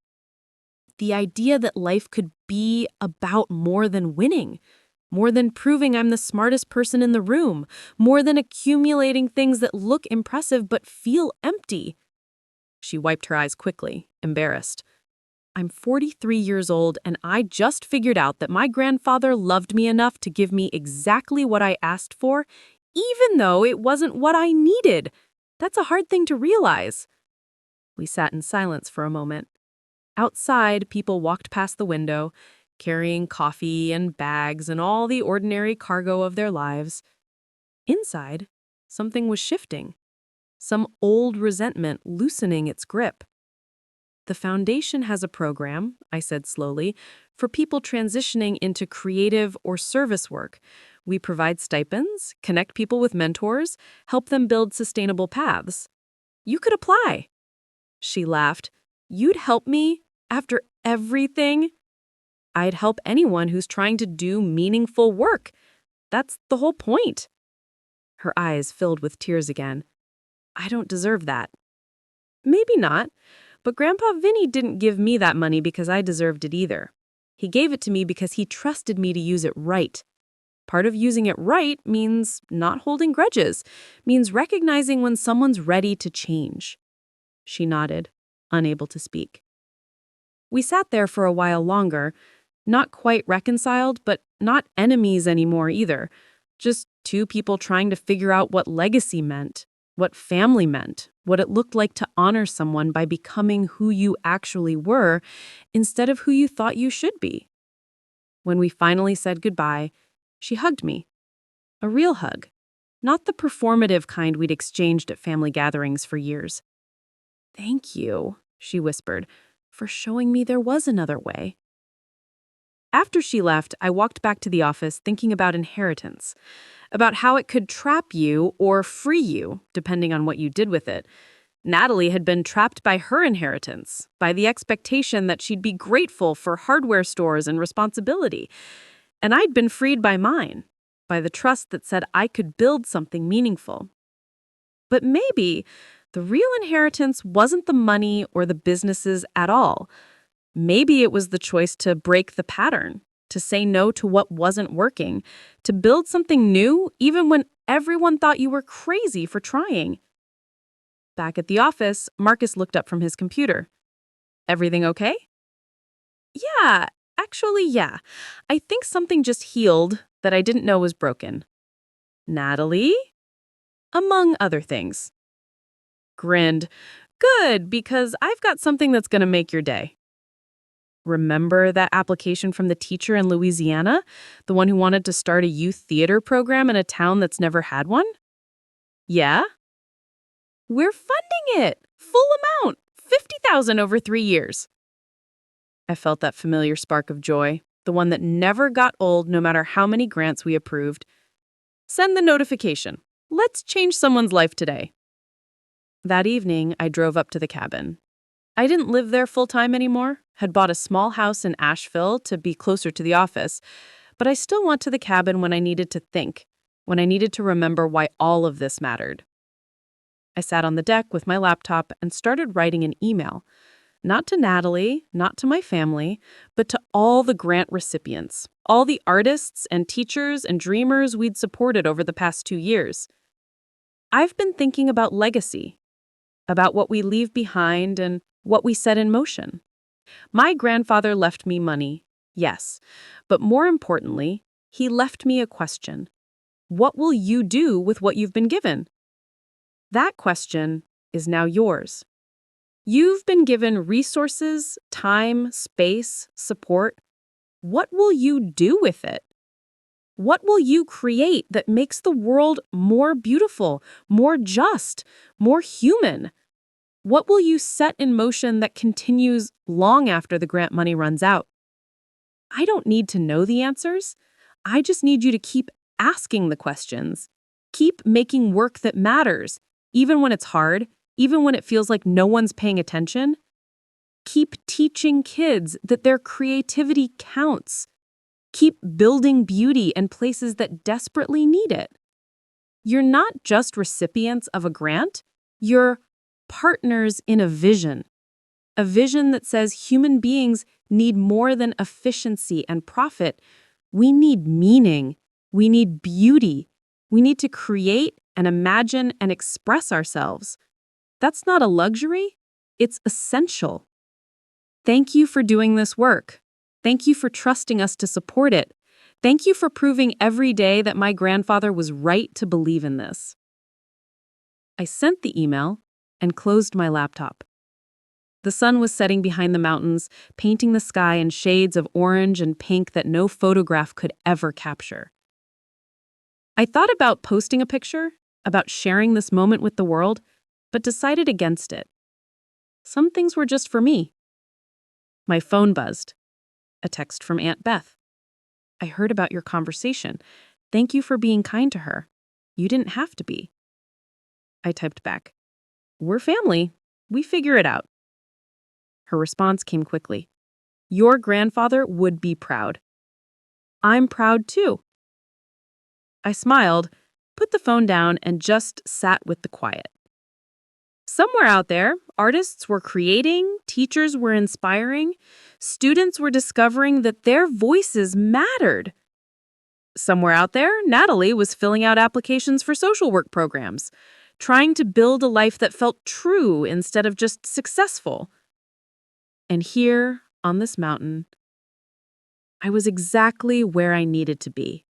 The idea that life could be about more than winning, more than proving I'm the smartest person in the room, more than accumulating things that look impressive but feel empty. She wiped her eyes quickly, embarrassed. I'm 43 years old, and I just figured out that my grandfather loved me enough to give me exactly what I asked for, even though it wasn't what I needed. That's a hard thing to realize. We sat in silence for a moment. Outside, people walked past the window, carrying coffee and bags and all the ordinary cargo of their lives. Inside, something was shifting, some old resentment loosening its grip. The foundation has a program, I said slowly, for people transitioning into creative or service work. We provide stipends, connect people with mentors, help them build sustainable paths. You could apply. She laughed. You'd help me after everything? I'd help anyone who's trying to do meaningful work. That's the whole point. Her eyes filled with tears again. I don't deserve that. Maybe not, but Grandpa Vinny didn't give me that money because I deserved it either. He gave it to me because he trusted me to use it right. Part of using it right means not holding grudges, means recognizing when someone's ready to change. She nodded, unable to speak. We sat there for a while longer, not quite reconciled, but not enemies anymore either. Just two people trying to figure out what legacy meant, what family meant, what it looked like to honor someone by becoming who you actually were instead of who you thought you should be. When we finally said goodbye, she hugged me. A real hug, not the performative kind we'd exchanged at family gatherings for years. Thank you, she whispered, for showing me there was another way. After she left, I walked back to the office thinking about inheritance, about how it could trap you or free you, depending on what you did with it. Natalie had been trapped by her inheritance, by the expectation that she'd be grateful for hardware stores and responsibility. And I'd been freed by mine, by the trust that said I could build something meaningful. But maybe the real inheritance wasn't the money or the businesses at all. Maybe it was the choice to break the pattern, to say no to what wasn't working, to build something new even when everyone thought you were crazy for trying. Back at the office, Marcus looked up from his computer. Everything okay? Yeah, actually, yeah. I think something just healed that I didn't know was broken. Natalie? Among other things. Grinned. Good, because I've got something that's going to make your day. Remember that application from the teacher in Louisiana? The one who wanted to start a youth theater program in a town that's never had one? Yeah? We're funding it! Full amount! $50,000 over 3 years. I felt that familiar spark of joy, the one that never got old no matter how many grants we approved. Send the notification. Let's change someone's life today. That evening, I drove up to the cabin. I didn't live there full-time anymore, had bought a small house in Asheville to be closer to the office, but I still went to the cabin when I needed to think, when I needed to remember why all of this mattered. I sat on the deck with my laptop and started writing an email, not to Natalie, not to my family, but to all the grant recipients, all the artists and teachers and dreamers we'd supported over the past 2 years. I've been thinking about legacy, about what we leave behind and what we set in motion. My grandfather left me money, yes, but more importantly, he left me a question. What will you do with what you've been given? That question is now yours. You've been given resources, time, space, support. What will you do with it? What will you create that makes the world more beautiful, more just, more human? What will you set in motion that continues long after the grant money runs out? I don't need to know the answers. I just need you to keep asking the questions. Keep making work that matters, even when it's hard, even when it feels like no one's paying attention. Keep teaching kids that their creativity counts. Keep building beauty in places that desperately need it. You're not just recipients of a grant, you're partners in a vision. A vision that says human beings need more than efficiency and profit. We need meaning. We need beauty. We need to create and imagine and express ourselves. That's not a luxury. It's essential. Thank you for doing this work. Thank you for trusting us to support it. Thank you for proving every day that my grandfather was right to believe in this. I sent the email and closed my laptop. The sun was setting behind the mountains, painting the sky in shades of orange and pink that no photograph could ever capture. I thought about posting a picture, about sharing this moment with the world, but decided against it. Some things were just for me. My phone buzzed. A text from Aunt Beth. I heard about your conversation. Thank you for being kind to her. You didn't have to be. I typed back. We're family. We figure it out. Her response came quickly. Your grandfather would be proud. I'm proud too. I smiled, put the phone down, and just sat with the quiet. Somewhere out there, artists were creating, teachers were inspiring, students were discovering that their voices mattered. Somewhere out there, Natalie was filling out applications for social work programs, trying to build a life that felt true instead of just successful. And here, on this mountain, I was exactly where I needed to be.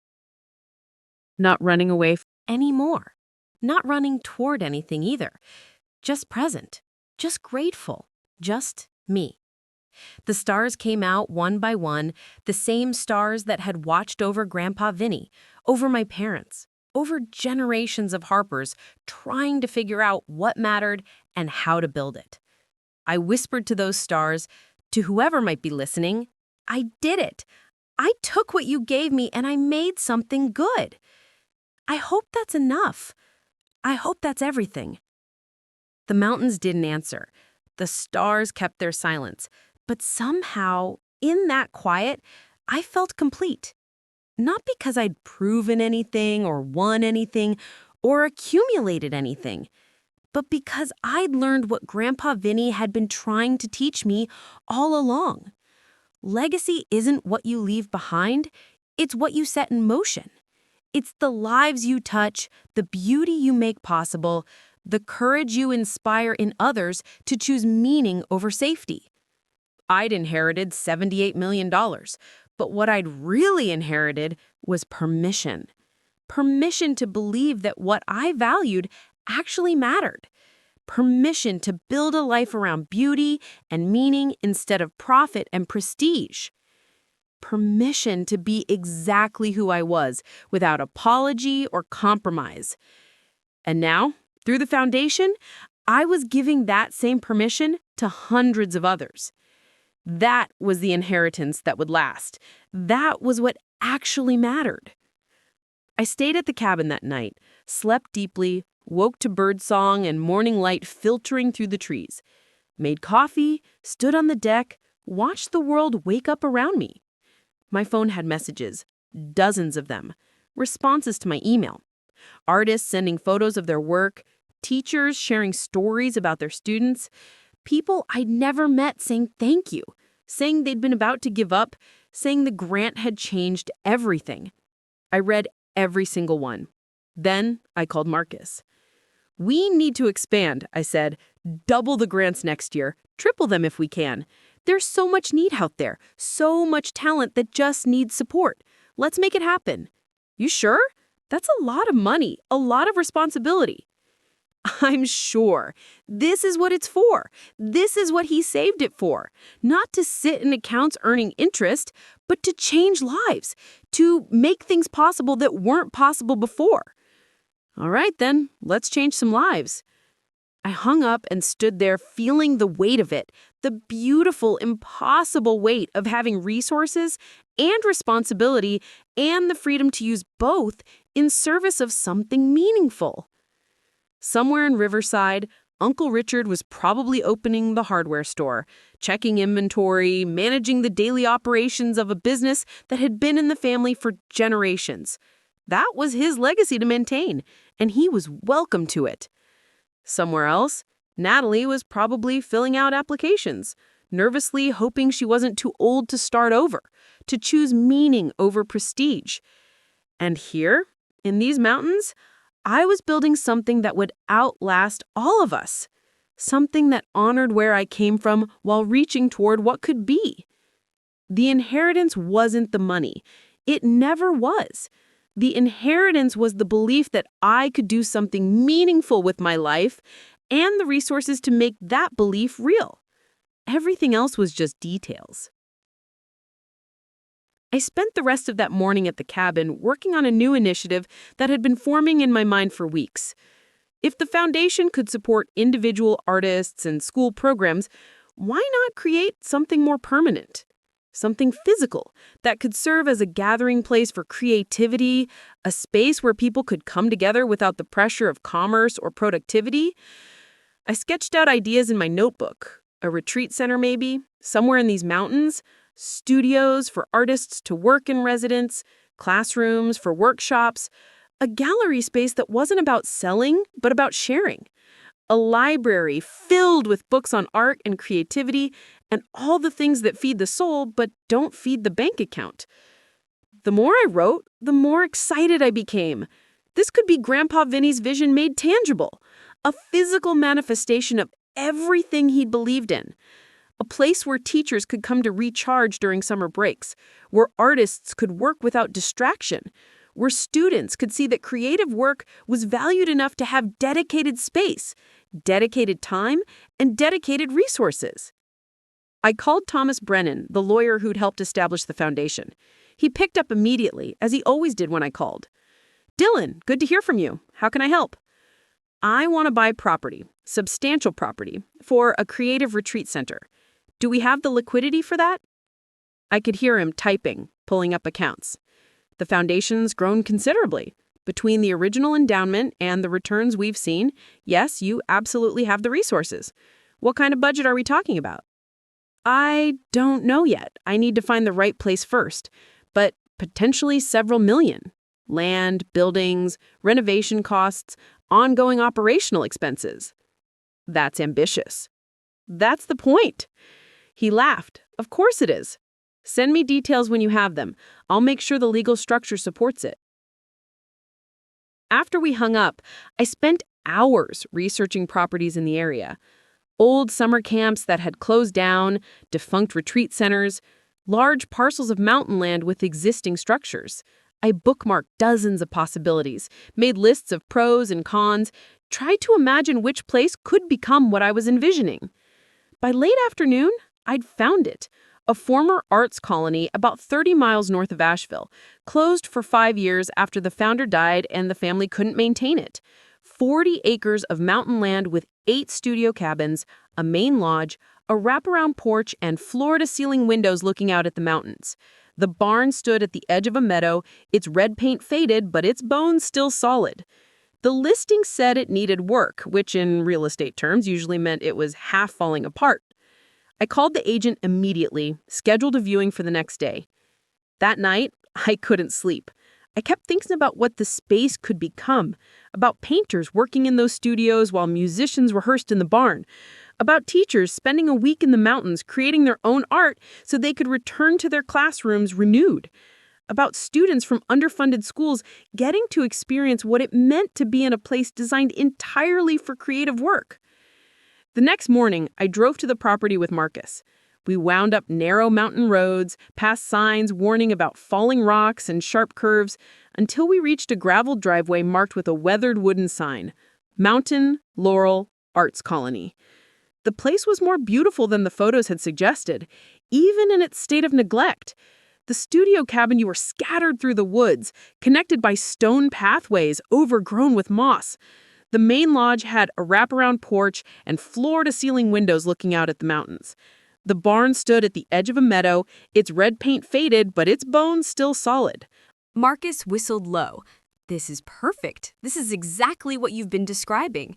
Not running away Anymore. Not running toward anything either. Just present. Just grateful. Just me. The stars came out one by one, the same stars that had watched over Grandpa Vinny, over my parents, over generations of Harpers, trying to figure out what mattered and how to build it. I whispered to those stars, to whoever might be listening, I did it. I took what you gave me and I made something good. I hope that's enough. I hope that's everything. The mountains didn't answer. The stars kept their silence. But somehow, in that quiet, I felt complete. Not because I'd proven anything or won anything or accumulated anything, but because I'd learned what Grandpa Vinny had been trying to teach me all along. Legacy isn't what you leave behind, it's what you set in motion. It's the lives you touch, the beauty you make possible, the courage you inspire in others to choose meaning over safety. I'd inherited $78 million, but what I'd really inherited was permission. Permission to believe that what I valued actually mattered. Permission to build a life around beauty and meaning instead of profit and prestige. Permission to be exactly who I was, without apology or compromise. And now, through the foundation, I was giving that same permission to hundreds of others. That was the inheritance that would last. That was what actually mattered. I stayed at the cabin that night, slept deeply, woke to birdsong and morning light filtering through the trees, made coffee, stood on the deck, watched the world wake up around me. My phone had messages, dozens of them, responses to my email, artists sending photos of their work, teachers sharing stories about their students, people I'd never met saying thank you, saying they'd been about to give up, saying the grant had changed everything. I read every single one. Then I called Marcus. We need to expand, I said. Double the grants next year, triple them if we can. There's so much need out there, so much talent that just needs support. Let's make it happen. You sure? That's a lot of money, a lot of responsibility. I'm sure. This is what it's for. This is what he saved it for. Not to sit in accounts earning interest, but to change lives, to make things possible that weren't possible before. All right, then, let's change some lives. I hung up and stood there feeling the weight of it, the beautiful, impossible weight of having resources and responsibility and the freedom to use both in service of something meaningful. Somewhere in Riverside, Uncle Richard was probably opening the hardware store, checking inventory, managing the daily operations of a business that had been in the family for generations. That was his legacy to maintain, and he was welcome to it. Somewhere else, Natalie was probably filling out applications, nervously hoping she wasn't too old to start over, to choose meaning over prestige. And here, in these mountains, I was building something that would outlast all of us. Something that honored where I came from while reaching toward what could be. The inheritance wasn't the money. It never was. The inheritance was the belief that I could do something meaningful with my life and the resources to make that belief real. Everything else was just details. I spent the rest of that morning at the cabin working on a new initiative that had been forming in my mind for weeks. If the foundation could support individual artists and school programs, why not create something more permanent? Something physical that could serve as a gathering place for creativity, a space where people could come together without the pressure of commerce or productivity. I sketched out ideas in my notebook. A retreat center maybe, somewhere in these mountains, studios for artists to work in residence, classrooms for workshops, a gallery space that wasn't about selling, but about sharing. A library filled with books on art and creativity and all the things that feed the soul but don't feed the bank account. The more I wrote, the more excited I became. This could be Grandpa Vinny's vision made tangible, a physical manifestation of everything he'd believed in. A place where teachers could come to recharge during summer breaks, where artists could work without distraction, where students could see that creative work was valued enough to have dedicated space, dedicated time, and dedicated resources. I called Thomas Brennan, the lawyer who'd helped establish the foundation. He picked up immediately, as he always did when I called. "Dylan, good to hear from you. How can I help?" "I want to buy property, substantial property, for a creative retreat center. Do we have the liquidity for that?" I could hear him typing, pulling up accounts. The foundation's grown considerably. Between the original endowment and the returns we've seen, yes, you absolutely have the resources. What kind of budget are we talking about? I don't know yet. I need to find the right place first, but potentially several million. Land, buildings, renovation costs, ongoing operational expenses. That's ambitious. That's the point. He laughed. Of course it is. Send me details when you have them. I'll make sure the legal structure supports it. After we hung up, I spent hours researching properties in the area. Old summer camps that had closed down, defunct retreat centers, large parcels of mountain land with existing structures. I bookmarked dozens of possibilities, made lists of pros and cons, tried to imagine which place could become what I was envisioning. By late afternoon, I'd found it. A former arts colony about 30 miles north of Asheville, closed for 5 years after the founder died and the family couldn't maintain it. 40 acres of mountain land with 8 studio cabins, a main lodge, a wraparound porch, and floor-to-ceiling windows looking out at the mountains. The barn stood at the edge of a meadow, its red paint faded, but its bones still solid. The listing said it needed work, which in real estate terms usually meant it was half falling apart. I called the agent immediately, scheduled a viewing for the next day. That night, I couldn't sleep. I kept thinking about what the space could become, about painters working in those studios while musicians rehearsed in the barn, about teachers spending a week in the mountains creating their own art so they could return to their classrooms renewed, about students from underfunded schools getting to experience what it meant to be in a place designed entirely for creative work. The next morning, I drove to the property with Marcus. We wound up narrow mountain roads, past signs warning about falling rocks and sharp curves, until we reached a graveled driveway marked with a weathered wooden sign, Mountain Laurel Arts Colony. The place was more beautiful than the photos had suggested, even in its state of neglect. The studio cabin you were scattered through the woods, connected by stone pathways overgrown with moss. The main lodge had a wraparound porch and floor-to-ceiling windows looking out at the mountains. The barn stood at the edge of a meadow, its red paint faded, but its bones still solid. Marcus whistled low. "This is perfect. This is exactly what you've been describing.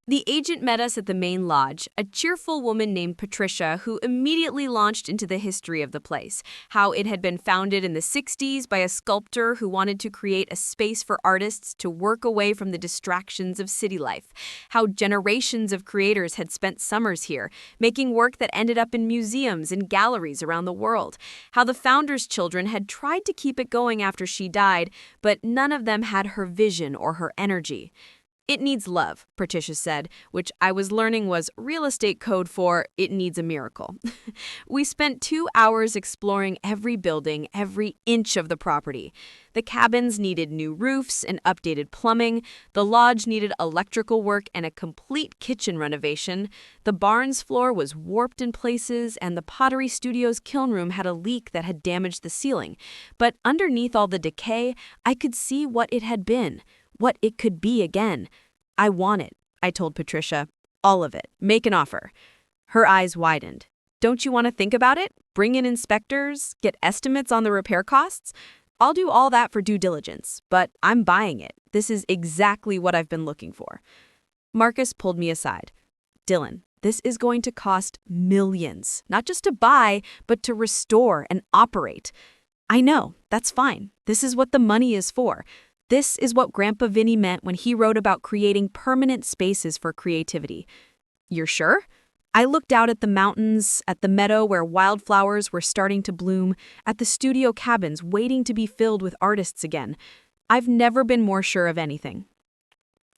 The agent met us at the main lodge, a cheerful woman named Patricia who immediately launched into the history of the place, how it had been founded in the 60s by a sculptor who wanted to create a space for artists to work away from the distractions of city life, how generations of creators had spent summers here, making work that ended up in museums and galleries around the world, how the founder's children had tried to keep it going after she died, but none of them had her vision or her energy. It needs love, Patricia said, which I was learning was real estate code for it needs a miracle. We spent 2 hours exploring every building, every inch of the property. The cabins needed new roofs and updated plumbing. The lodge needed electrical work and a complete kitchen renovation. The barn's floor was warped in places, and the pottery studio's kiln room had a leak that had damaged the ceiling. But underneath all the decay, I could see what it had been. What it could be again. I want it, I told Patricia. All of it. Make an offer. Her eyes widened. Don't you want to think about it? Bring in inspectors? Get estimates on the repair costs? I'll do all that for due diligence, but I'm buying it. This is exactly what I've been looking for. Marcus pulled me aside. Dylan, this is going to cost millions, not just to buy, but to restore and operate. I know, that's fine. This is what the money is for. This is what Grandpa Vinny meant when he wrote about creating permanent spaces for creativity. You're sure? I looked out at the mountains, at the meadow where wildflowers were starting to bloom, at the studio cabins waiting to be filled with artists again. I've never been more sure of anything.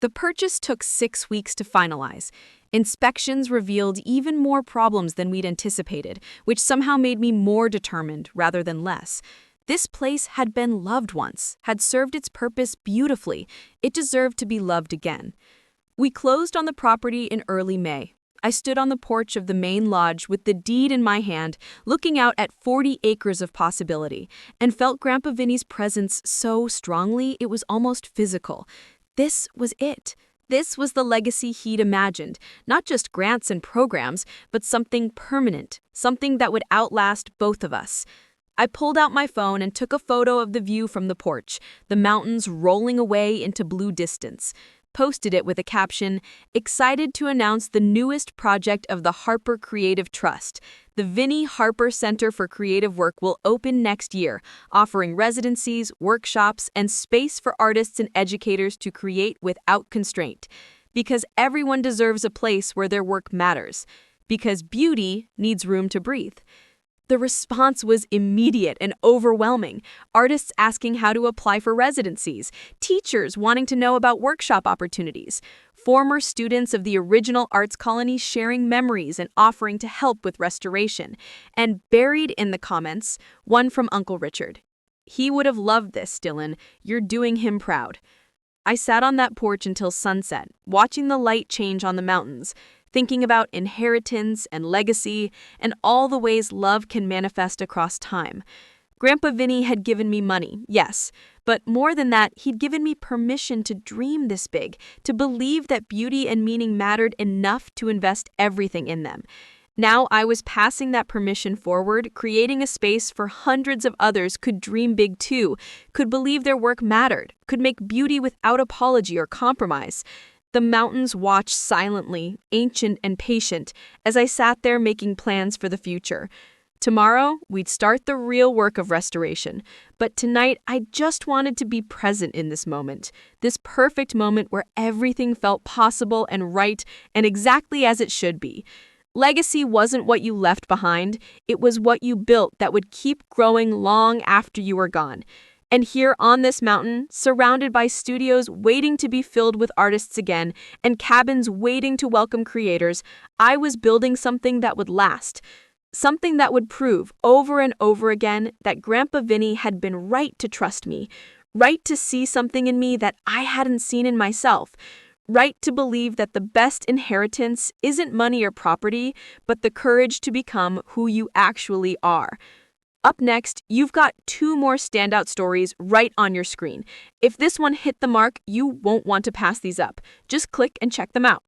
The purchase took 6 weeks to finalize. Inspections revealed even more problems than we'd anticipated, which somehow made me more determined rather than less. This place had been loved once, had served its purpose beautifully. It deserved to be loved again. We closed on the property in early May. I stood on the porch of the main lodge with the deed in my hand, looking out at 40 acres of possibility, and felt Grandpa Vinny's presence so strongly it was almost physical. This was it. This was the legacy he'd imagined, not just grants and programs, but something permanent, something that would outlast both of us. I pulled out my phone and took a photo of the view from the porch, the mountains rolling away into blue distance. Posted it with a caption, excited to announce the newest project of the Harper Creative Trust. The Vinny Harper Center for Creative Work will open next year, offering residencies, workshops, and space for artists and educators to create without constraint. Because everyone deserves a place where their work matters. Because beauty needs room to breathe. The response was immediate and overwhelming. Artists asking how to apply for residencies, teachers wanting to know about workshop opportunities, former students of the original arts colony sharing memories and offering to help with restoration, and buried in the comments, one from Uncle Richard. He would have loved this, Dylan. You're doing him proud. I sat on that porch until sunset, watching the light change on the mountains, thinking about inheritance and legacy and all the ways love can manifest across time. Grandpa Vinny had given me money, yes, but more than that, he'd given me permission to dream this big, to believe that beauty and meaning mattered enough to invest everything in them. Now I was passing that permission forward, creating a space for hundreds of others could dream big too, could believe their work mattered, could make beauty without apology or compromise. The mountains watched silently, ancient and patient, as I sat there making plans for the future. Tomorrow, we'd start the real work of restoration. But tonight, I just wanted to be present in this moment. This perfect moment where everything felt possible and right and exactly as it should be. Legacy wasn't what you left behind. It was what you built that would keep growing long after you were gone. And here on this mountain, surrounded by studios waiting to be filled with artists again, and cabins waiting to welcome creators, I was building something that would last. Something that would prove over and over again that Grandpa Vinny had been right to trust me, right to see something in me that I hadn't seen in myself, right to believe that the best inheritance isn't money or property, but the courage to become who you actually are. Up next, you've got 2 more standout stories right on your screen. If this one hit the mark, you won't want to pass these up. Just click and check them out.